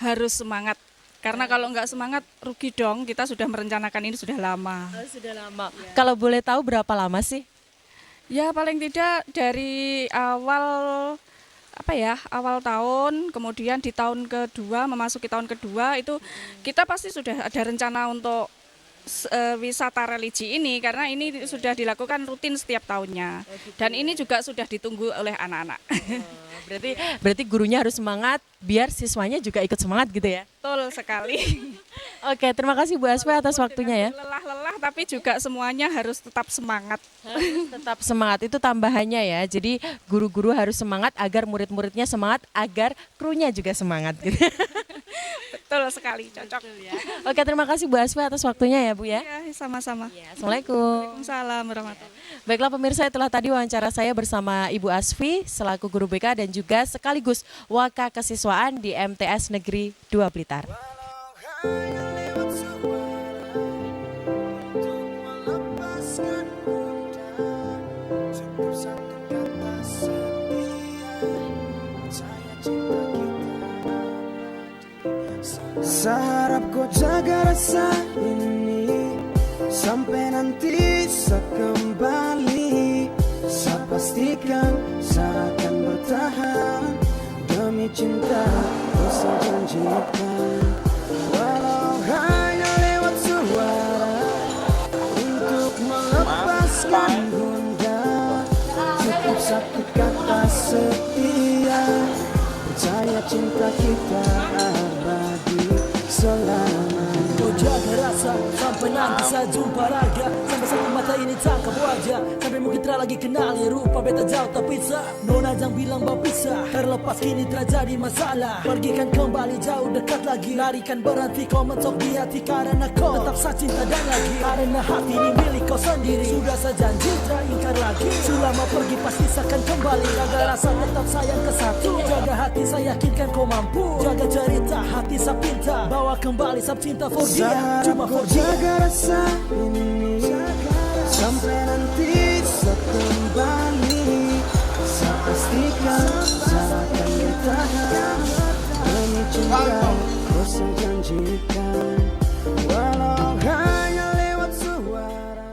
[SPEAKER 9] Harus semangat. Karena kalau nggak semangat rugi dong, kita sudah merencanakan ini sudah lama.
[SPEAKER 4] Oh, sudah lama. Ya. Kalau boleh tahu berapa lama sih?
[SPEAKER 9] Ya paling tidak dari awal awal tahun, kemudian di tahun kedua, memasuki tahun kedua itu kita pasti sudah ada rencana untuk wisata religi ini, karena ini sudah dilakukan rutin setiap tahunnya. Dan ini juga sudah ditunggu oleh anak-anak.
[SPEAKER 4] Berarti gurunya harus semangat biar siswanya juga ikut semangat gitu ya.
[SPEAKER 9] Betul sekali.
[SPEAKER 4] Oke, terima kasih Bu Asfi atas waktunya ya.
[SPEAKER 9] Lelah-lelah tapi juga semuanya harus tetap semangat.
[SPEAKER 4] Tetap semangat itu tambahannya ya. Jadi guru-guru harus semangat agar murid-muridnya semangat, agar krunya juga semangat gitu.
[SPEAKER 9] Betul sekali, cocok.
[SPEAKER 4] Ya. Oke, terima kasih Bu Asfi atas waktunya ya Bu ya.
[SPEAKER 9] Iya, sama-sama.
[SPEAKER 4] Ya, Assalamualaikum.
[SPEAKER 9] Waalaikumsalam warahmatullahi.
[SPEAKER 4] Baiklah pemirsa, itulah tadi wawancara saya bersama Ibu Asfi selaku guru BK dan juga sekaligus waka kesiswaan di MTS Negeri 2 Blitar.
[SPEAKER 7] Seharap kau jaga rasa ini sampai nanti saya kembali. Saya pastikan saya akan bertahan. janjikan, walau hanya lewat suara, untuk melepaskan gundah. Cukup satu kata setia, percaya cinta kita abadi selamanya.
[SPEAKER 8] Kau jaga rasa sampai nanti saya jumpa raga, sampai satu mata ini tangkap wajah, sampai mungkin tak lagi kenal ya rupa beta jauh tak bisa. Nona jangan bilang berpisah, terlepas kini terjadi masalah. Pergikan kembali jauh dekat lagi, larikan berhenti kau mentok di hati, karena kau tetap saya cinta dan lagi. Karena hati ini milik kau sendiri, sudah saya janji tak ingkar lagi. Selama pergi pasti saya akan kembali, jaga rasa tetap sayang ke satu. Jaga hati saya yakinkan kau mampu, jaga cerita hati saya pinta, bawa kembali sab cinta for dia, cuma for dia.
[SPEAKER 7] Jaga rasa ini sampai nanti saya kembali. Saya pastikan saya akan bertahan demi cinta kau saya janjikan, walau hanya lewat suara.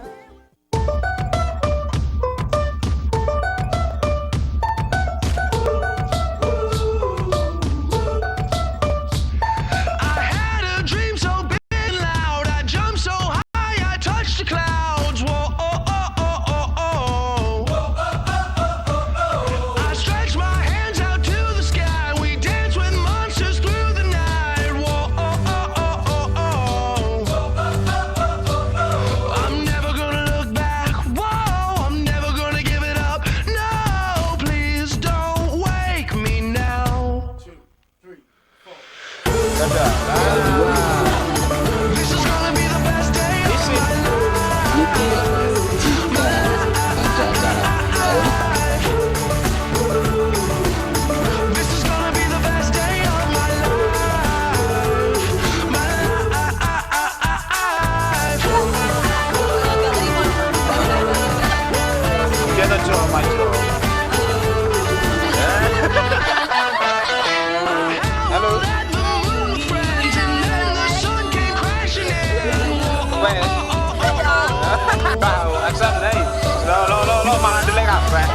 [SPEAKER 10] I had a dream so big and loud, I jumped so high, I touched the clouds. Whoa, oh, oh, oh, oh, oh. I stretched my hands out to the sky, we danced with monsters through the night. Whoa, oh, oh, oh, oh, oh. I'm never gonna look back, whoa, I'm never gonna give it up. No, please don't wake me now. This is gonna be the best day of my life. This is gonna be the best day of my life. Hello. That the moon friends and then the sun came crashing in.
[SPEAKER 11] Tahu, aksan nih. Lo malah delek kabeh.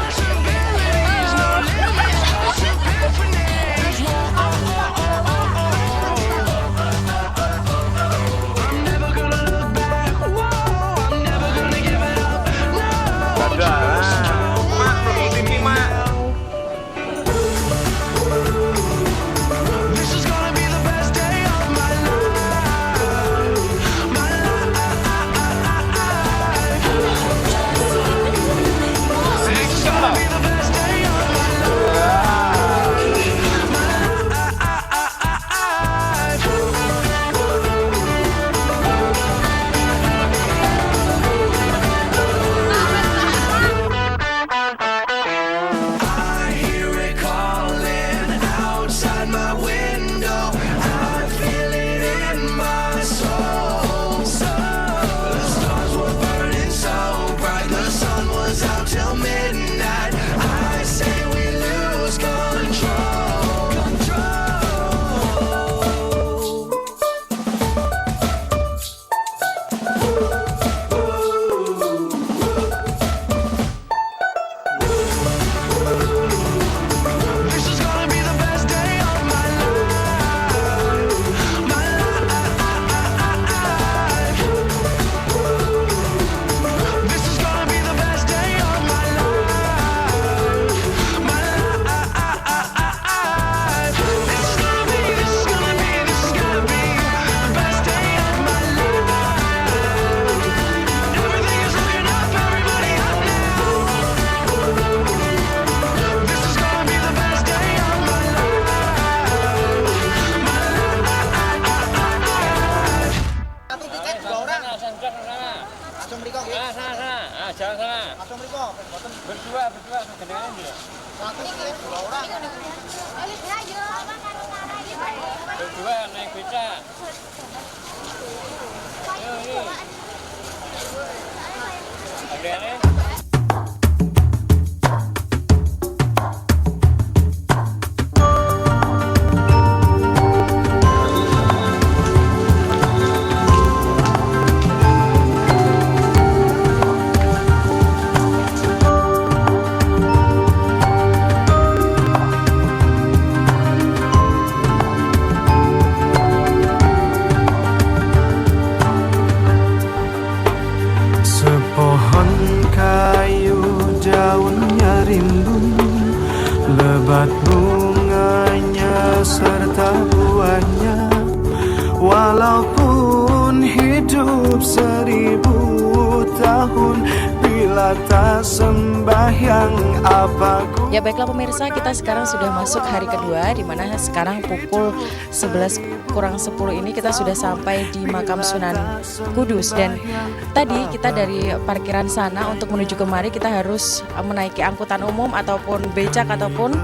[SPEAKER 10] I'm never gonna look back. Whoa, I'm never gonna give it up. No.
[SPEAKER 11] Mak, promosi TV, Mak.
[SPEAKER 10] This is gonna be the best day of my life. My life. This is gonna be the best day of my life. My I hear it calling outside my window. I feel it in my soul. The stars were burning so bright, the sun was out till midnight. I say we lose control. This is gonna be the best day of my life. My life. This is gonna be the best day of my life. My life. This is gonna be the best day of my life. Everything is looking up, everybody up now. This is gonna be the best day of my life. My life.
[SPEAKER 11] Satu tiket 2 orang. Langsung beli kok. Sana. Jangan sana. Langsung beli kok. Berdua kedengaran dia. Satu tiket 2 orang. Berdua naik beca. Adriana.
[SPEAKER 7] lebat bunganya serta buahnya. Walaupun hidup 1000 tahun, bila tak sembahyang apa gunanya.
[SPEAKER 4] Ya baiklah pemirsa, kita sekarang sudah masuk hari kedua, di mana sekarang pukul 11 kurang 10 ini kita sudah sampai di makam Sunan Kudus. Dan tadi kita dari parkiran sana untuk menuju kemari kita harus menaiki angkutan umum ataupun becak ataupun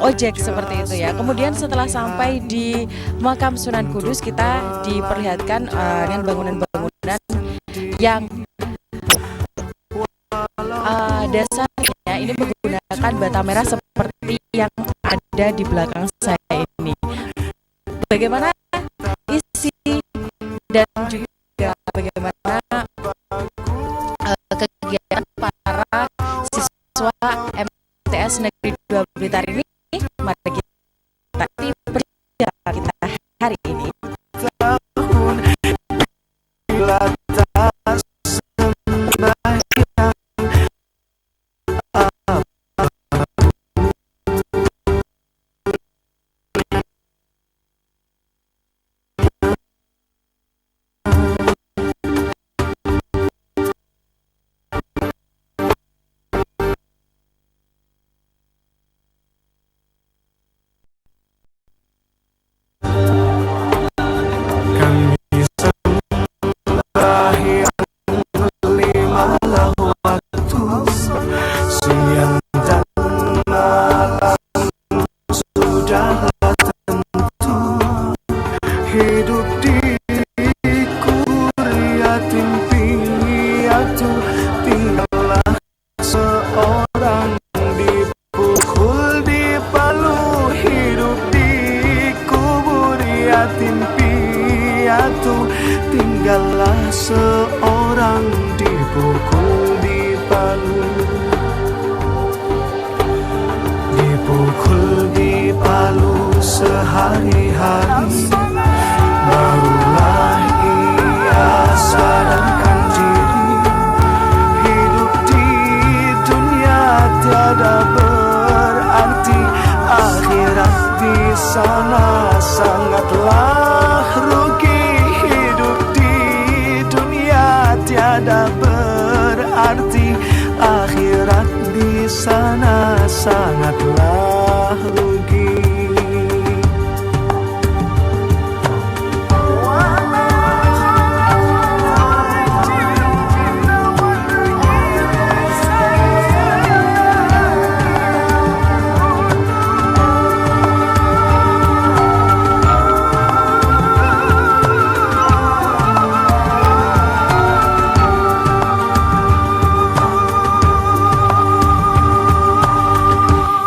[SPEAKER 4] ojek seperti itu ya. Kemudian setelah sampai di makam Sunan Kudus kita diperlihatkan dengan bangunan-bangunan yang dasarnya ini menggunakan bata merah seperti yang ada di belakang saya ini. Bagaimana isi dan juga bagaimana kegiatan para siswa MTS Negeri 2 Blitar ini, mari kita perjalanan kita hari ini.
[SPEAKER 7] Hidup di kuriatin piatu, tinggallah seorang dipukul di palu. Hidup di kubur yatim piatu, tinggallah seorang dipukul di palu. Dipukul di palu sehari-hari, barulah ia sadarkan diri. Hidup di dunia tiada berarti, akhirat di sana sangatlah rugi. Hidup di dunia tiada berarti, akhirat di sana sangatlah rugi.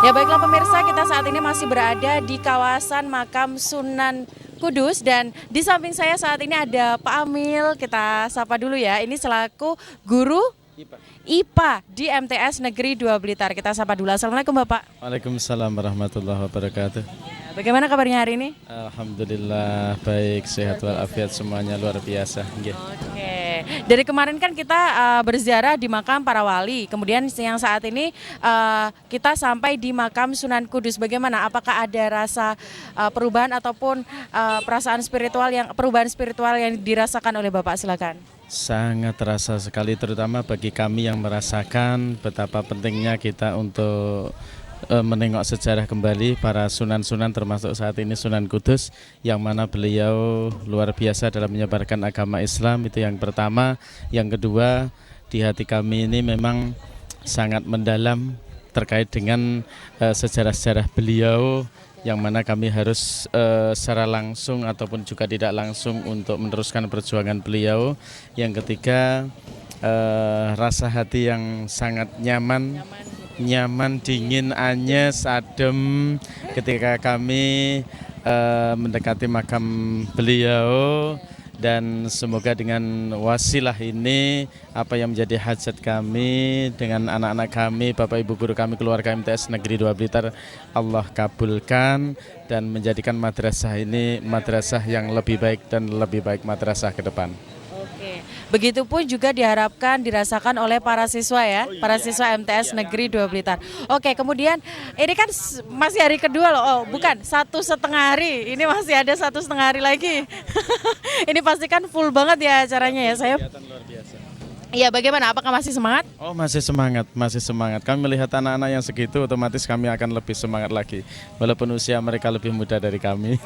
[SPEAKER 4] Ya baiklah pemirsa, kita saat ini masih berada di kawasan makam Sunan Kudus dan di samping saya saat ini ada Pak Amil. Kita sapa dulu ya, ini selaku guru IPA di MTS Negeri 2 Blitar. Kita sapa dulu. Assalamualaikum Bapak.
[SPEAKER 12] Waalaikumsalam warahmatullahi wabarakatuh.
[SPEAKER 4] Bagaimana kabarnya hari ini?
[SPEAKER 12] Alhamdulillah baik, sehat walafiat, semuanya luar biasa.
[SPEAKER 4] Oke, dari kemarin kan kita berziarah di makam para wali, kemudian yang saat ini kita sampai di makam Sunan Kudus. Bagaimana? Apakah ada rasa perubahan ataupun perubahan spiritual yang dirasakan oleh Bapak? Silakan.
[SPEAKER 12] Sangat terasa sekali, terutama bagi kami yang merasakan betapa pentingnya kita untuk menengok sejarah kembali para sunan-sunan, termasuk saat ini Sunan Kudus, yang mana beliau luar biasa dalam menyebarkan agama Islam. Itu yang pertama. Yang kedua, di hati kami ini memang sangat mendalam terkait dengan sejarah-sejarah beliau, yang mana kami harus secara langsung ataupun juga tidak langsung untuk meneruskan perjuangan beliau. Yang ketiga, rasa hati yang sangat nyaman, dingin, anyes, adem ketika kami mendekati makam beliau. Dan semoga dengan wasilah ini apa yang menjadi hajat kami dengan anak-anak kami, Bapak Ibu guru kami, keluarga MTS Negeri 2 Blitar, Allah kabulkan dan menjadikan madrasah ini madrasah yang lebih baik dan lebih baik madrasah ke depan.
[SPEAKER 4] Oke, Begitupun juga diharapkan dirasakan oleh para siswa ya, para siswa MTS Negeri 2 Blitar. Oke, kemudian ini kan masih hari kedua loh, oh bukan, 1,5 hari, ini masih ada 1,5 hari lagi. Ini pasti kan full banget ya acaranya ya, saya. Iya, bagaimana? Apakah masih semangat?
[SPEAKER 12] Oh, masih semangat, masih semangat. Kami melihat anak-anak yang segitu, otomatis kami akan lebih semangat lagi. Walaupun usia mereka lebih muda dari kami.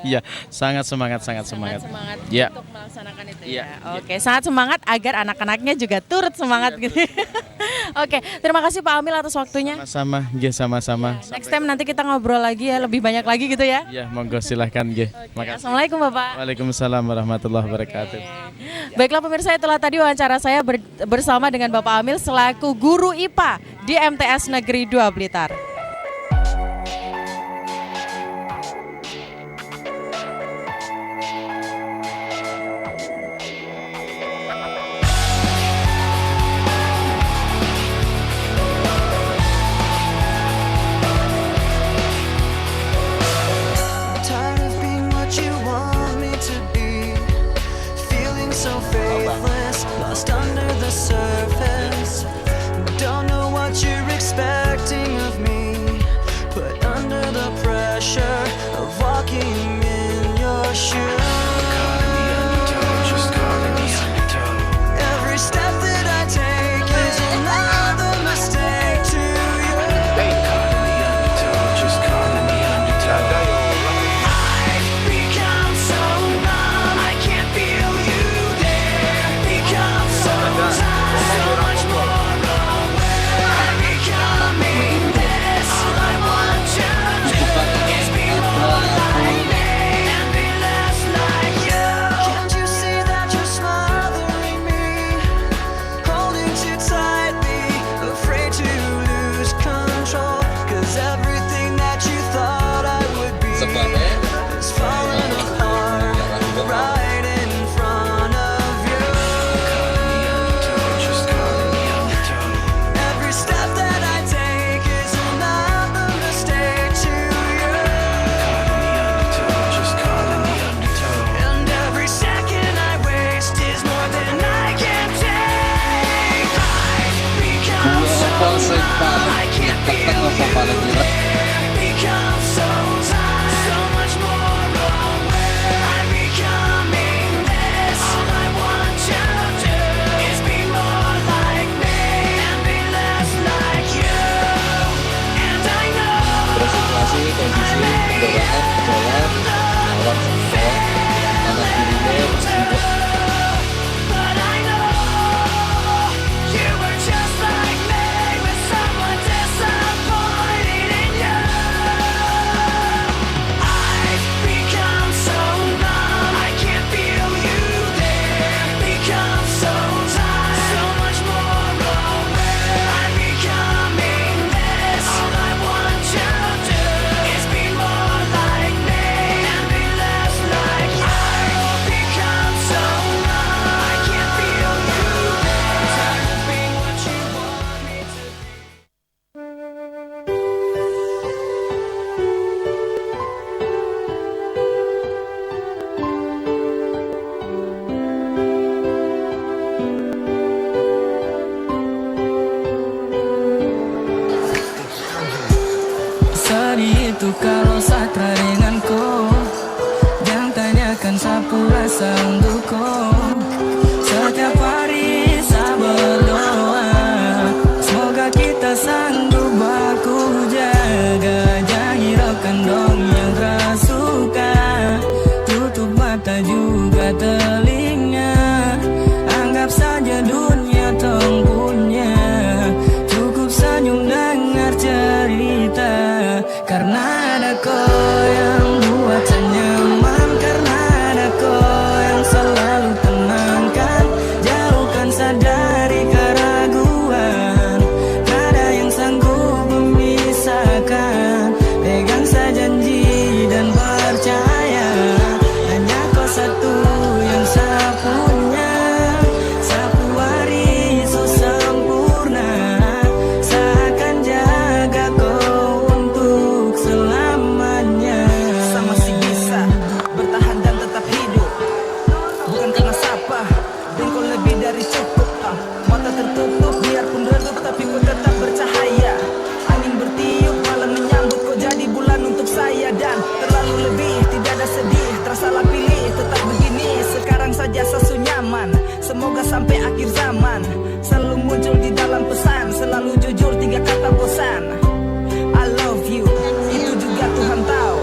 [SPEAKER 12] Iya, sangat semangat, sangat semangat.
[SPEAKER 4] Semangat
[SPEAKER 12] Ya.
[SPEAKER 4] untuk melaksanakan itu
[SPEAKER 12] Iya.
[SPEAKER 4] ya. Oke, sangat semangat agar anak-anaknya juga turut semangat gitu. Oke, terima kasih Pak Amil atas waktunya.
[SPEAKER 12] Sama-sama, nggih, sama-sama.
[SPEAKER 4] Next time nanti kita ngobrol lagi ya, lebih banyak lagi gitu ya.
[SPEAKER 12] Ya, monggo silahkan, nggih. Makasih.
[SPEAKER 4] Assalamualaikum Bapak.
[SPEAKER 12] Waalaikumsalam warahmatullahi wabarakatuh.
[SPEAKER 4] Baiklah pemirsa, itulah tadi wawancara saya bersama dengan Bapak Amil selaku guru IPA di MTS Negeri 2 Blitar.
[SPEAKER 7] Tired of being what you want me to be, feeling so faithless, lost under the surface. Don't know what you're expecting of me, put under the pressure of walking in your shoes. Every step that I take is another mistake to you. I've become so numb, I can't feel you there. Become so tired, so much more aware. I'm becoming this. All I want you to do is be more like me and be less like you. Can't you see that you're smothering me, holding too tightly, afraid to lose control? 'Cause everything that you thought I would be is falling apart right in front of you. Every step that I take is another mistake to you. And every second I waste is more than I can take. I've become so numb, I can't feel you there. Become so tired, so much more aware. I'm becoming this. All I want you to do is be more like me and be less like you. And I know
[SPEAKER 11] Situasi kondisi kendaraan jalan awan semua panas dingin sibuk.
[SPEAKER 7] but I know you were just like me, with someone disappointed
[SPEAKER 13] dari cukup. Mata tertutup biarpun redup tapi ku tetap bercahaya. Angin bertiup malam menyambut kau jadi bulan untuk saya. Dan terlalu lebih tidak ada sedih, tersalah pilih tetap begini. Sekarang saja sasu nyaman, semoga sampai akhir zaman. Selalu muncul di dalam pesan, selalu jujur 3 kata bosan. I love you, itu juga Tuhan tahu.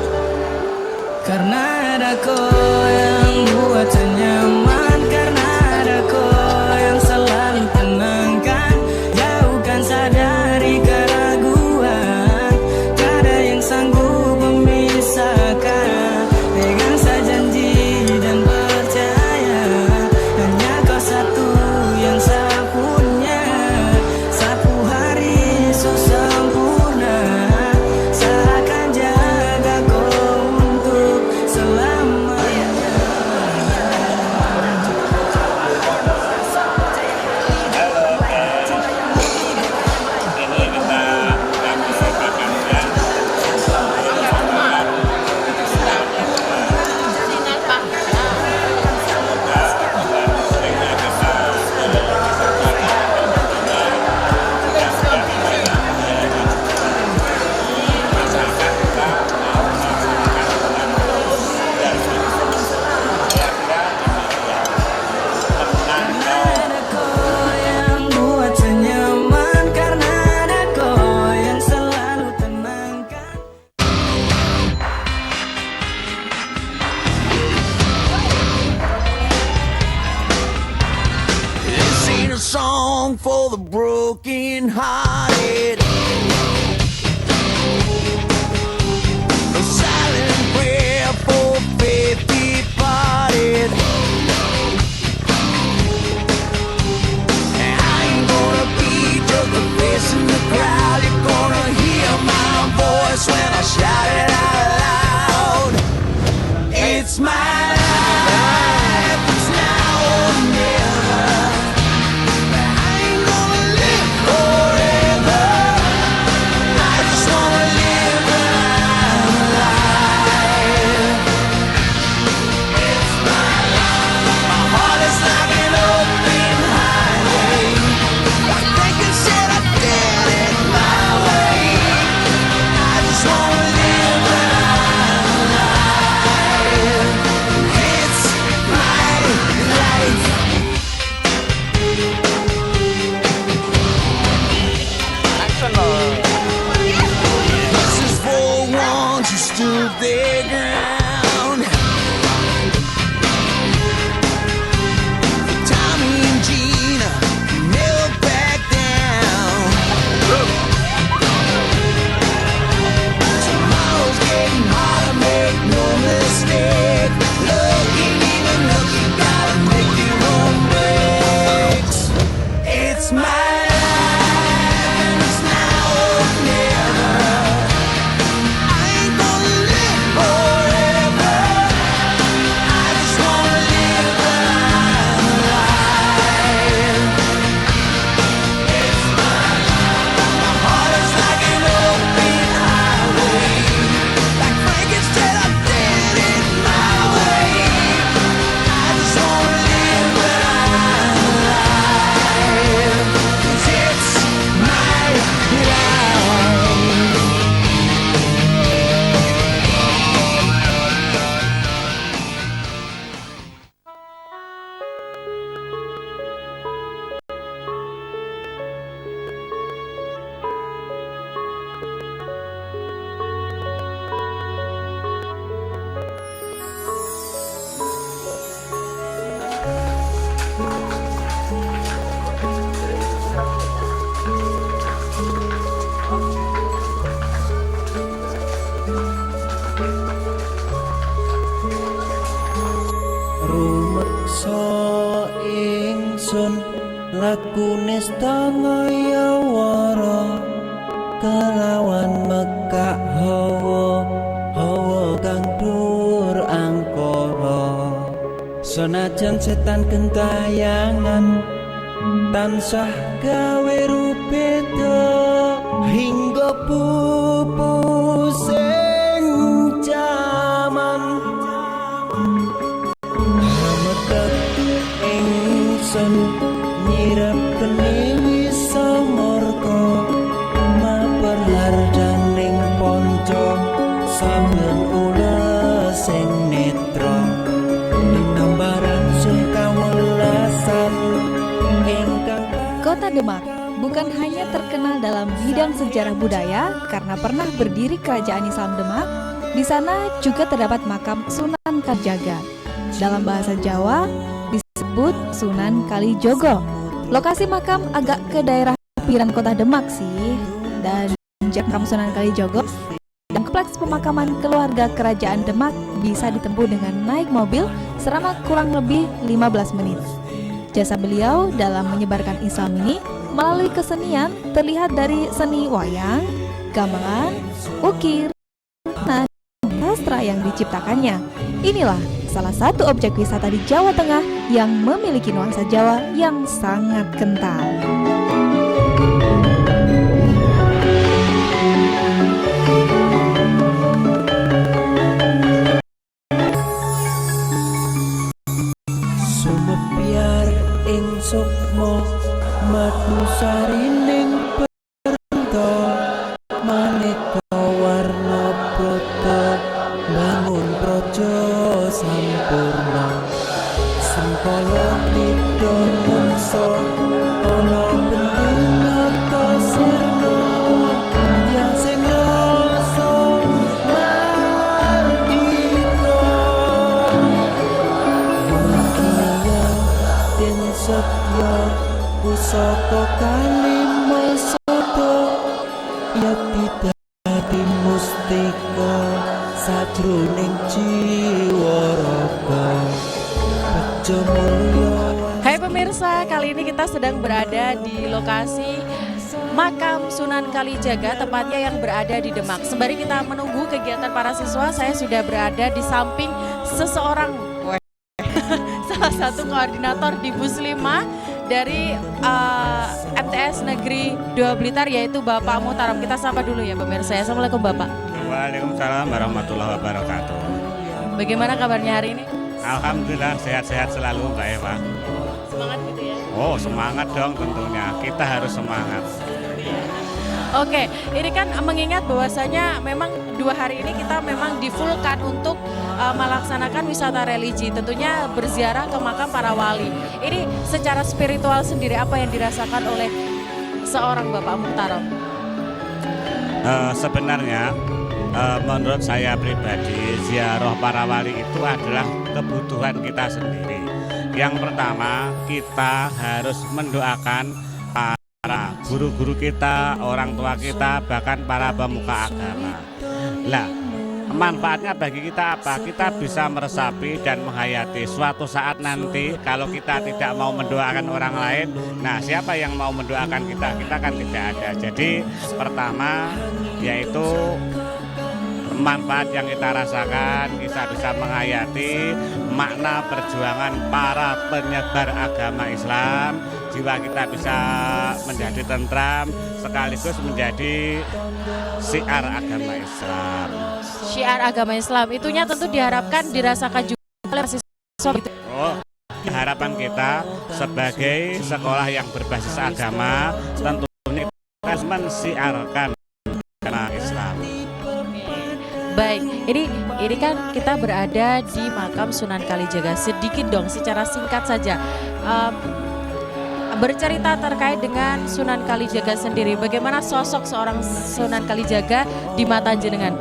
[SPEAKER 13] Karena ada kau yang buat saya nyaman, karena ada kau yang selalu tenangkan, jauhkan saya dari keraguan. Tiada yang sanggup memisahkan, pegang saya janji dan percaya. Hanya kau satu yang saya punya, satu hari so sempurna. Saya akan jaga kau untuk selamanya. Ada kau yang buat saya nyaman, karena ada kau yang selalu tenangkan.
[SPEAKER 10] This ain't a song for the broken hearted. A silent prayer for faith departed. And I ain't gonna be just a face in the crowd. You're gonna hear my voice when I shout it out loud. It's my life, it's now or never. I ain't gonna live forever. I just wanna live my life. It's my life. My heart is like an open highway. I think I said I did it my way. I just wanna live my life. It's my life. This is for ones who stood their ground. Tommy and Gina never back down. Tomorrow's getting harder, make no mistake. Looking even look, you gotta make your own breaks. It's my life and it's now or never. I ain't gonna live forever. I just wanna live my life. It's my life. My heart is like an open highway. Like Frankenstein, I did it my way. I just wanna live my life. 'Cause it's my life.
[SPEAKER 14] Rumeksa ingsun lakune setangaya wara kelawan mekak hawa kang dur angkara. Senajan setan gentayangan tansah gawe rupeda hingga pupusing jaman. Hametek ingsun nyirep kene samorko maperhardaning ponco sampeyan ula sing netra linambaran sing kawelasan ingkang
[SPEAKER 5] Kota Demak bukan hanya terkenal dalam bidang sejarah budaya karena pernah berdiri Kerajaan Islam Demak. Di sana juga terdapat makam Sunan Kalijaga. Dalam bahasa Jawa disebut Sunan Kalijogo. Lokasi makam agak ke daerah pinggiran Kota Demak sih. Dan makam Sunan Kalijogo dan kompleks pemakaman keluarga Kerajaan Demak bisa ditempuh dengan naik mobil selama kurang lebih 15 menit. Jasa beliau dalam menyebarkan Islam ini melalui kesenian terlihat dari seni wayang, gamelan, ukir, dan sastra yang diciptakannya. Inilah salah satu objek wisata di Jawa Tengah yang memiliki nuansa Jawa yang sangat kental.
[SPEAKER 14] sumebyar ing sukma madu sarining perto maneka warna prata bangun praja sampurna sengkala nida mungsa ana bendina sirna yang sing rasa mardika mugia den setya pusaka kalimasada yati dadi mustika sajroning jiwa raga bejo mulya.
[SPEAKER 4] Hai pemirsa, kali ini kita sedang berada di lokasi makam Sunan Kalijaga, tepatnya yang berada di Demak. Sembari kita menunggu kegiatan para siswa, saya sudah berada di samping seseorang, salah satu koordinator di Bus 5 dari MTS Negeri 2 Blitar, yaitu Bapak Muhtarom. Kita sapa dulu ya pemirsa. Assalamualaikum Bapak.
[SPEAKER 15] Waalaikumsalam warahmatullahi wabarakatuh.
[SPEAKER 4] Bagaimana kabarnya hari ini?
[SPEAKER 15] Alhamdulillah sehat-sehat selalu Mbak Eva.
[SPEAKER 4] Semangat gitu ya?
[SPEAKER 15] Oh semangat dong tentunya, kita harus semangat.
[SPEAKER 4] Oke, ini kan mengingat bahwasanya memang 2 hari ini kita memang difulkan untuk melaksanakan wisata religi, tentunya berziarah ke makam para wali. Ini secara spiritual sendiri apa yang dirasakan oleh seorang Bapak Muhtarom?
[SPEAKER 15] Sebenarnya menurut saya pribadi ziarah para wali itu adalah kebutuhan kita sendiri. Yang pertama, kita harus mendoakan para guru-guru kita, orang tua kita, bahkan para pemuka agama. Lah, manfaatnya bagi kita apa? Kita bisa meresapi dan menghayati suatu saat nanti kalau kita tidak mau mendoakan orang lain, nah siapa yang mau mendoakan kita? Kita kan tidak ada. Jadi pertama yaitu manfaat yang kita rasakan, kita bisa menghayati makna perjuangan para penyebar agama Islam, jiwa kita bisa menjadi tentram sekaligus menjadi syiar agama Islam.
[SPEAKER 4] Syiar agama Islam, itunya tentu diharapkan dirasakan juga oleh siswa gitu.
[SPEAKER 15] Oh, harapan kita sebagai sekolah yang berbasis agama tentunya kita mensiarkan agama Islam.
[SPEAKER 4] Baik, ini kan kita berada di makam Sunan Kalijaga. Sedikit dong, secara singkat saja, bercerita terkait dengan Sunan Kalijaga sendiri. Bagaimana sosok seorang Sunan Kalijaga di mata jenengan?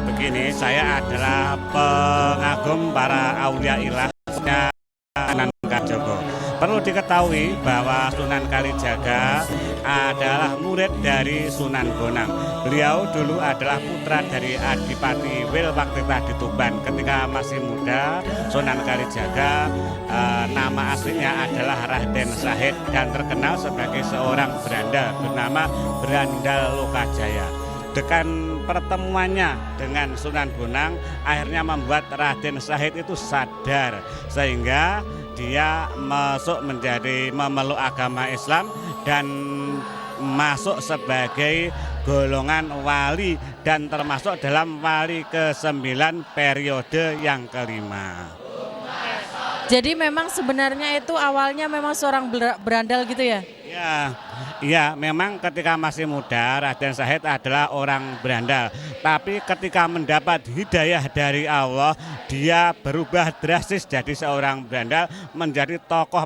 [SPEAKER 15] Begini, saya adalah pengagum para aulia ilahnya Sunan Kalijogo. Perlu diketahui bahwa Sunan Kalijaga adalah murid dari Sunan Bonang. Beliau dulu adalah putra dari Adipati Wilwaktita di Tuban. Ketika masih muda, Sunan Kalijaga nama aslinya adalah Raden Syahid dan terkenal sebagai seorang beranda bernama Berandal Lokajaya. Dengan pertemuannya dengan Sunan Bonang akhirnya membuat Raden Syahid itu sadar, sehingga dia memeluk agama Islam dan masuk sebagai golongan wali dan termasuk dalam wali ke-9 periode yang kelima.
[SPEAKER 4] Jadi memang sebenarnya itu awalnya memang seorang berandal gitu ya?
[SPEAKER 15] Ya, memang ketika masih muda Raden Syahid adalah orang berandal. Tapi ketika mendapat hidayah dari Allah, dia berubah drastis jadi seorang berandal, menjadi tokoh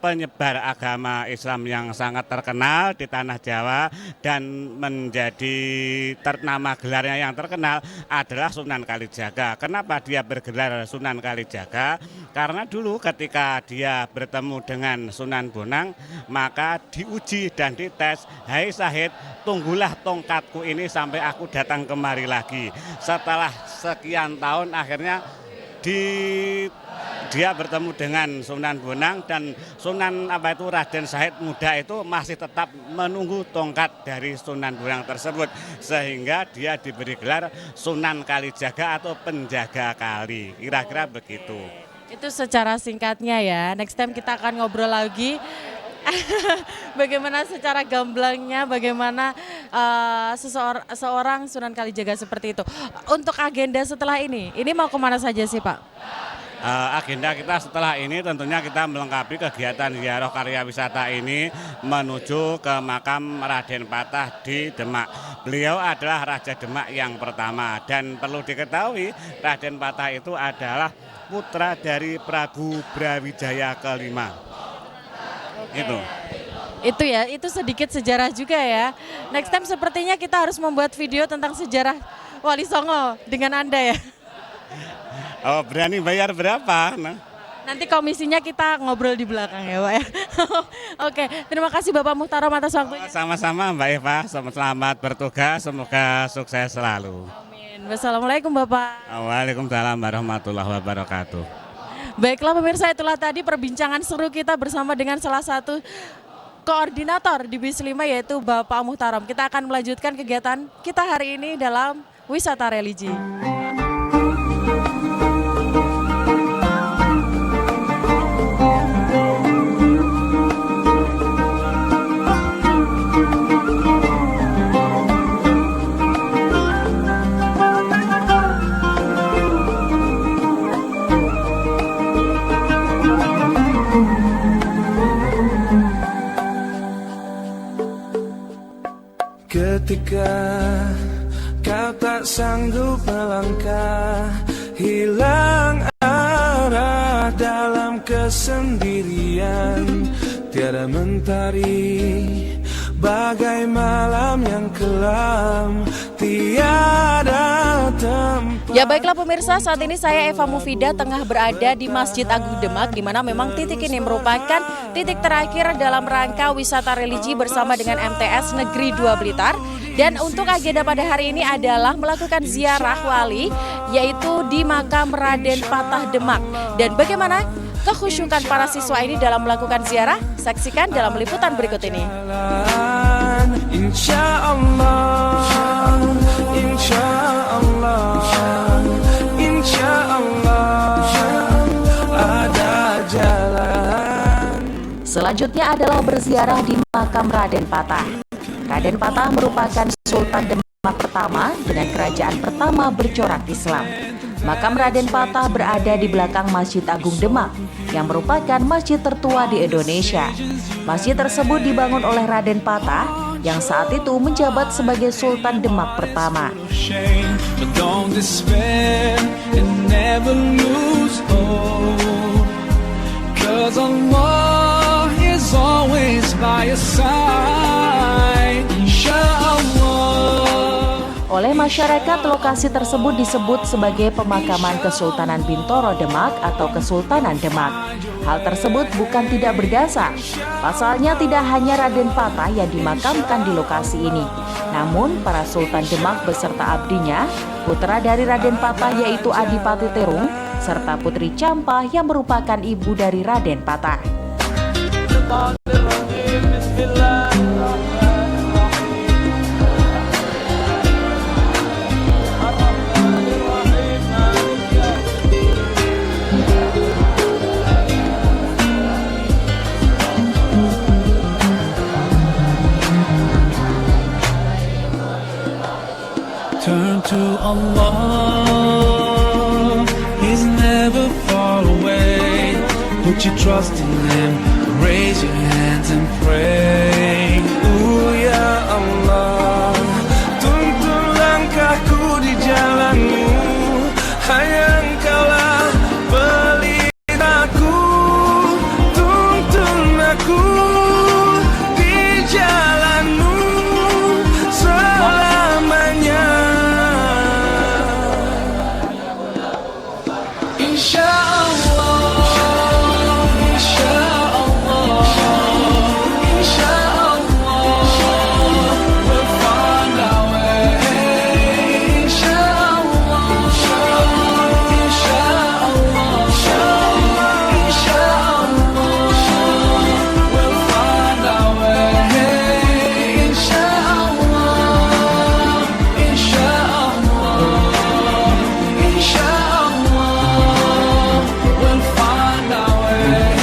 [SPEAKER 15] penyebar agama Islam yang sangat terkenal di tanah Jawa, dan menjadi nama gelarnya yang terkenal adalah Sunan Kalijaga. Kenapa dia bergelar Sunan Kalijaga? Karena dulu ketika dia bertemu dengan Sunan Bonang, maka diuji dan dites, "Hai Syahid, tunggulah tongkatku ini sampai aku datang kemari lagi." Setelah sekian tahun akhirnya dia bertemu dengan Sunan Bonang, dan Raden Syahid muda itu masih tetap menunggu tongkat dari Sunan Bonang tersebut, sehingga dia diberi gelar Sunan Kalijaga atau penjaga kali. Kira-kira begitu.
[SPEAKER 4] Itu secara singkatnya ya. Next time kita akan ngobrol lagi. Bagaimana secara gamblangnya, bagaimana seorang Sunan Kalijaga seperti itu. Untuk agenda setelah ini mau kemana saja sih Pak?
[SPEAKER 15] Agenda kita setelah ini tentunya kita melengkapi kegiatan ziarah karya wisata ini menuju ke makam Raden Patah di Demak. Beliau adalah Raja Demak yang pertama, dan perlu diketahui Raden Patah itu adalah putra dari Prabu Brawijaya kelima.
[SPEAKER 4] Itu ya, itu sedikit sejarah juga ya. Next time sepertinya kita harus membuat video tentang sejarah Wali Songo dengan Anda ya.
[SPEAKER 15] Oh, berani bayar berapa?
[SPEAKER 4] Nanti komisinya kita ngobrol di belakang ya Pak ya. Oke, terima kasih Bapak Muhtarom atas waktunya.
[SPEAKER 15] Sama-sama Mbak Eva, selamat bertugas, semoga sukses selalu.
[SPEAKER 4] Amin. Wassalamualaikum Bapak.
[SPEAKER 15] Waalaikumsalam warahmatullahi wabarakatuh.
[SPEAKER 4] Baiklah pemirsa, itulah tadi perbincangan seru kita bersama dengan salah satu koordinator di BIS 5 yaitu Bapak Muhtarom. Kita akan melanjutkan kegiatan kita hari ini dalam wisata religi.
[SPEAKER 10] Ketika kau tak sanggup melangkah, hilang arah dalam kesendirian, tiada mentari bagai malam yang kelam, tiada tempat.
[SPEAKER 4] Ya baiklah pemirsa, saat ini saya Eva Mufida tengah berada di Masjid Agung Demak, di mana memang titik ini merupakan titik terakhir dalam rangka wisata religi bersama dengan MTS Negeri 2 Blitar. Dan untuk agenda pada hari ini adalah melakukan ziarah wali, yaitu di makam Raden Patah Demak. Dan bagaimana kekhusyukan para siswa ini dalam melakukan ziarah? Saksikan dalam liputan berikut ini.
[SPEAKER 10] Insya Allah, insya Allah, insya Allah ada jalan.
[SPEAKER 2] Selanjutnya adalah berziarah di makam Raden Patah. Raden Patah merupakan Sultan Demak pertama dengan kerajaan pertama bercorak Islam. Makam Raden Patah berada di belakang Masjid Agung Demak yang merupakan masjid tertua di Indonesia. Masjid tersebut dibangun oleh Raden Patah yang saat itu menjabat sebagai Sultan Demak pertama.
[SPEAKER 1] But don't despair and never lose hope, 'cause Allah is always by your side, insyaAllah.
[SPEAKER 2] Oleh masyarakat, lokasi tersebut disebut sebagai pemakaman Kesultanan Bintoro Demak atau Kesultanan Demak. Hal tersebut bukan tidak berdasar. Pasalnya tidak hanya Raden Patah yang dimakamkan di lokasi ini, namun para Sultan Demak beserta abdinya, putra dari Raden Patah yaitu Adipati Terung, serta Putri Campa yang merupakan ibu dari Raden Patah.
[SPEAKER 1] Turn to Allah, He's never far away. put your trust in them. Raise your hands and pray. Ya Allah, tuntun langkahku di jalanmu. Hanya Engkaulah pelitaku. Tuntun aku di jalanmu selamanya. Insya Allah, insya Allah, insya Allah, we'll find our way. Insya Allah, insya Allah, insya Allah, we'll find our way. Insya Allah, insya Allah, insya Allah, we'll find our way.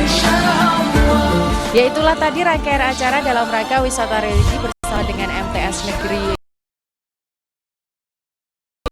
[SPEAKER 1] Insya Allah.
[SPEAKER 4] Ya itulah tadi rangkaian acara dalam rangka wisata religi bersama dengan MTS Negeri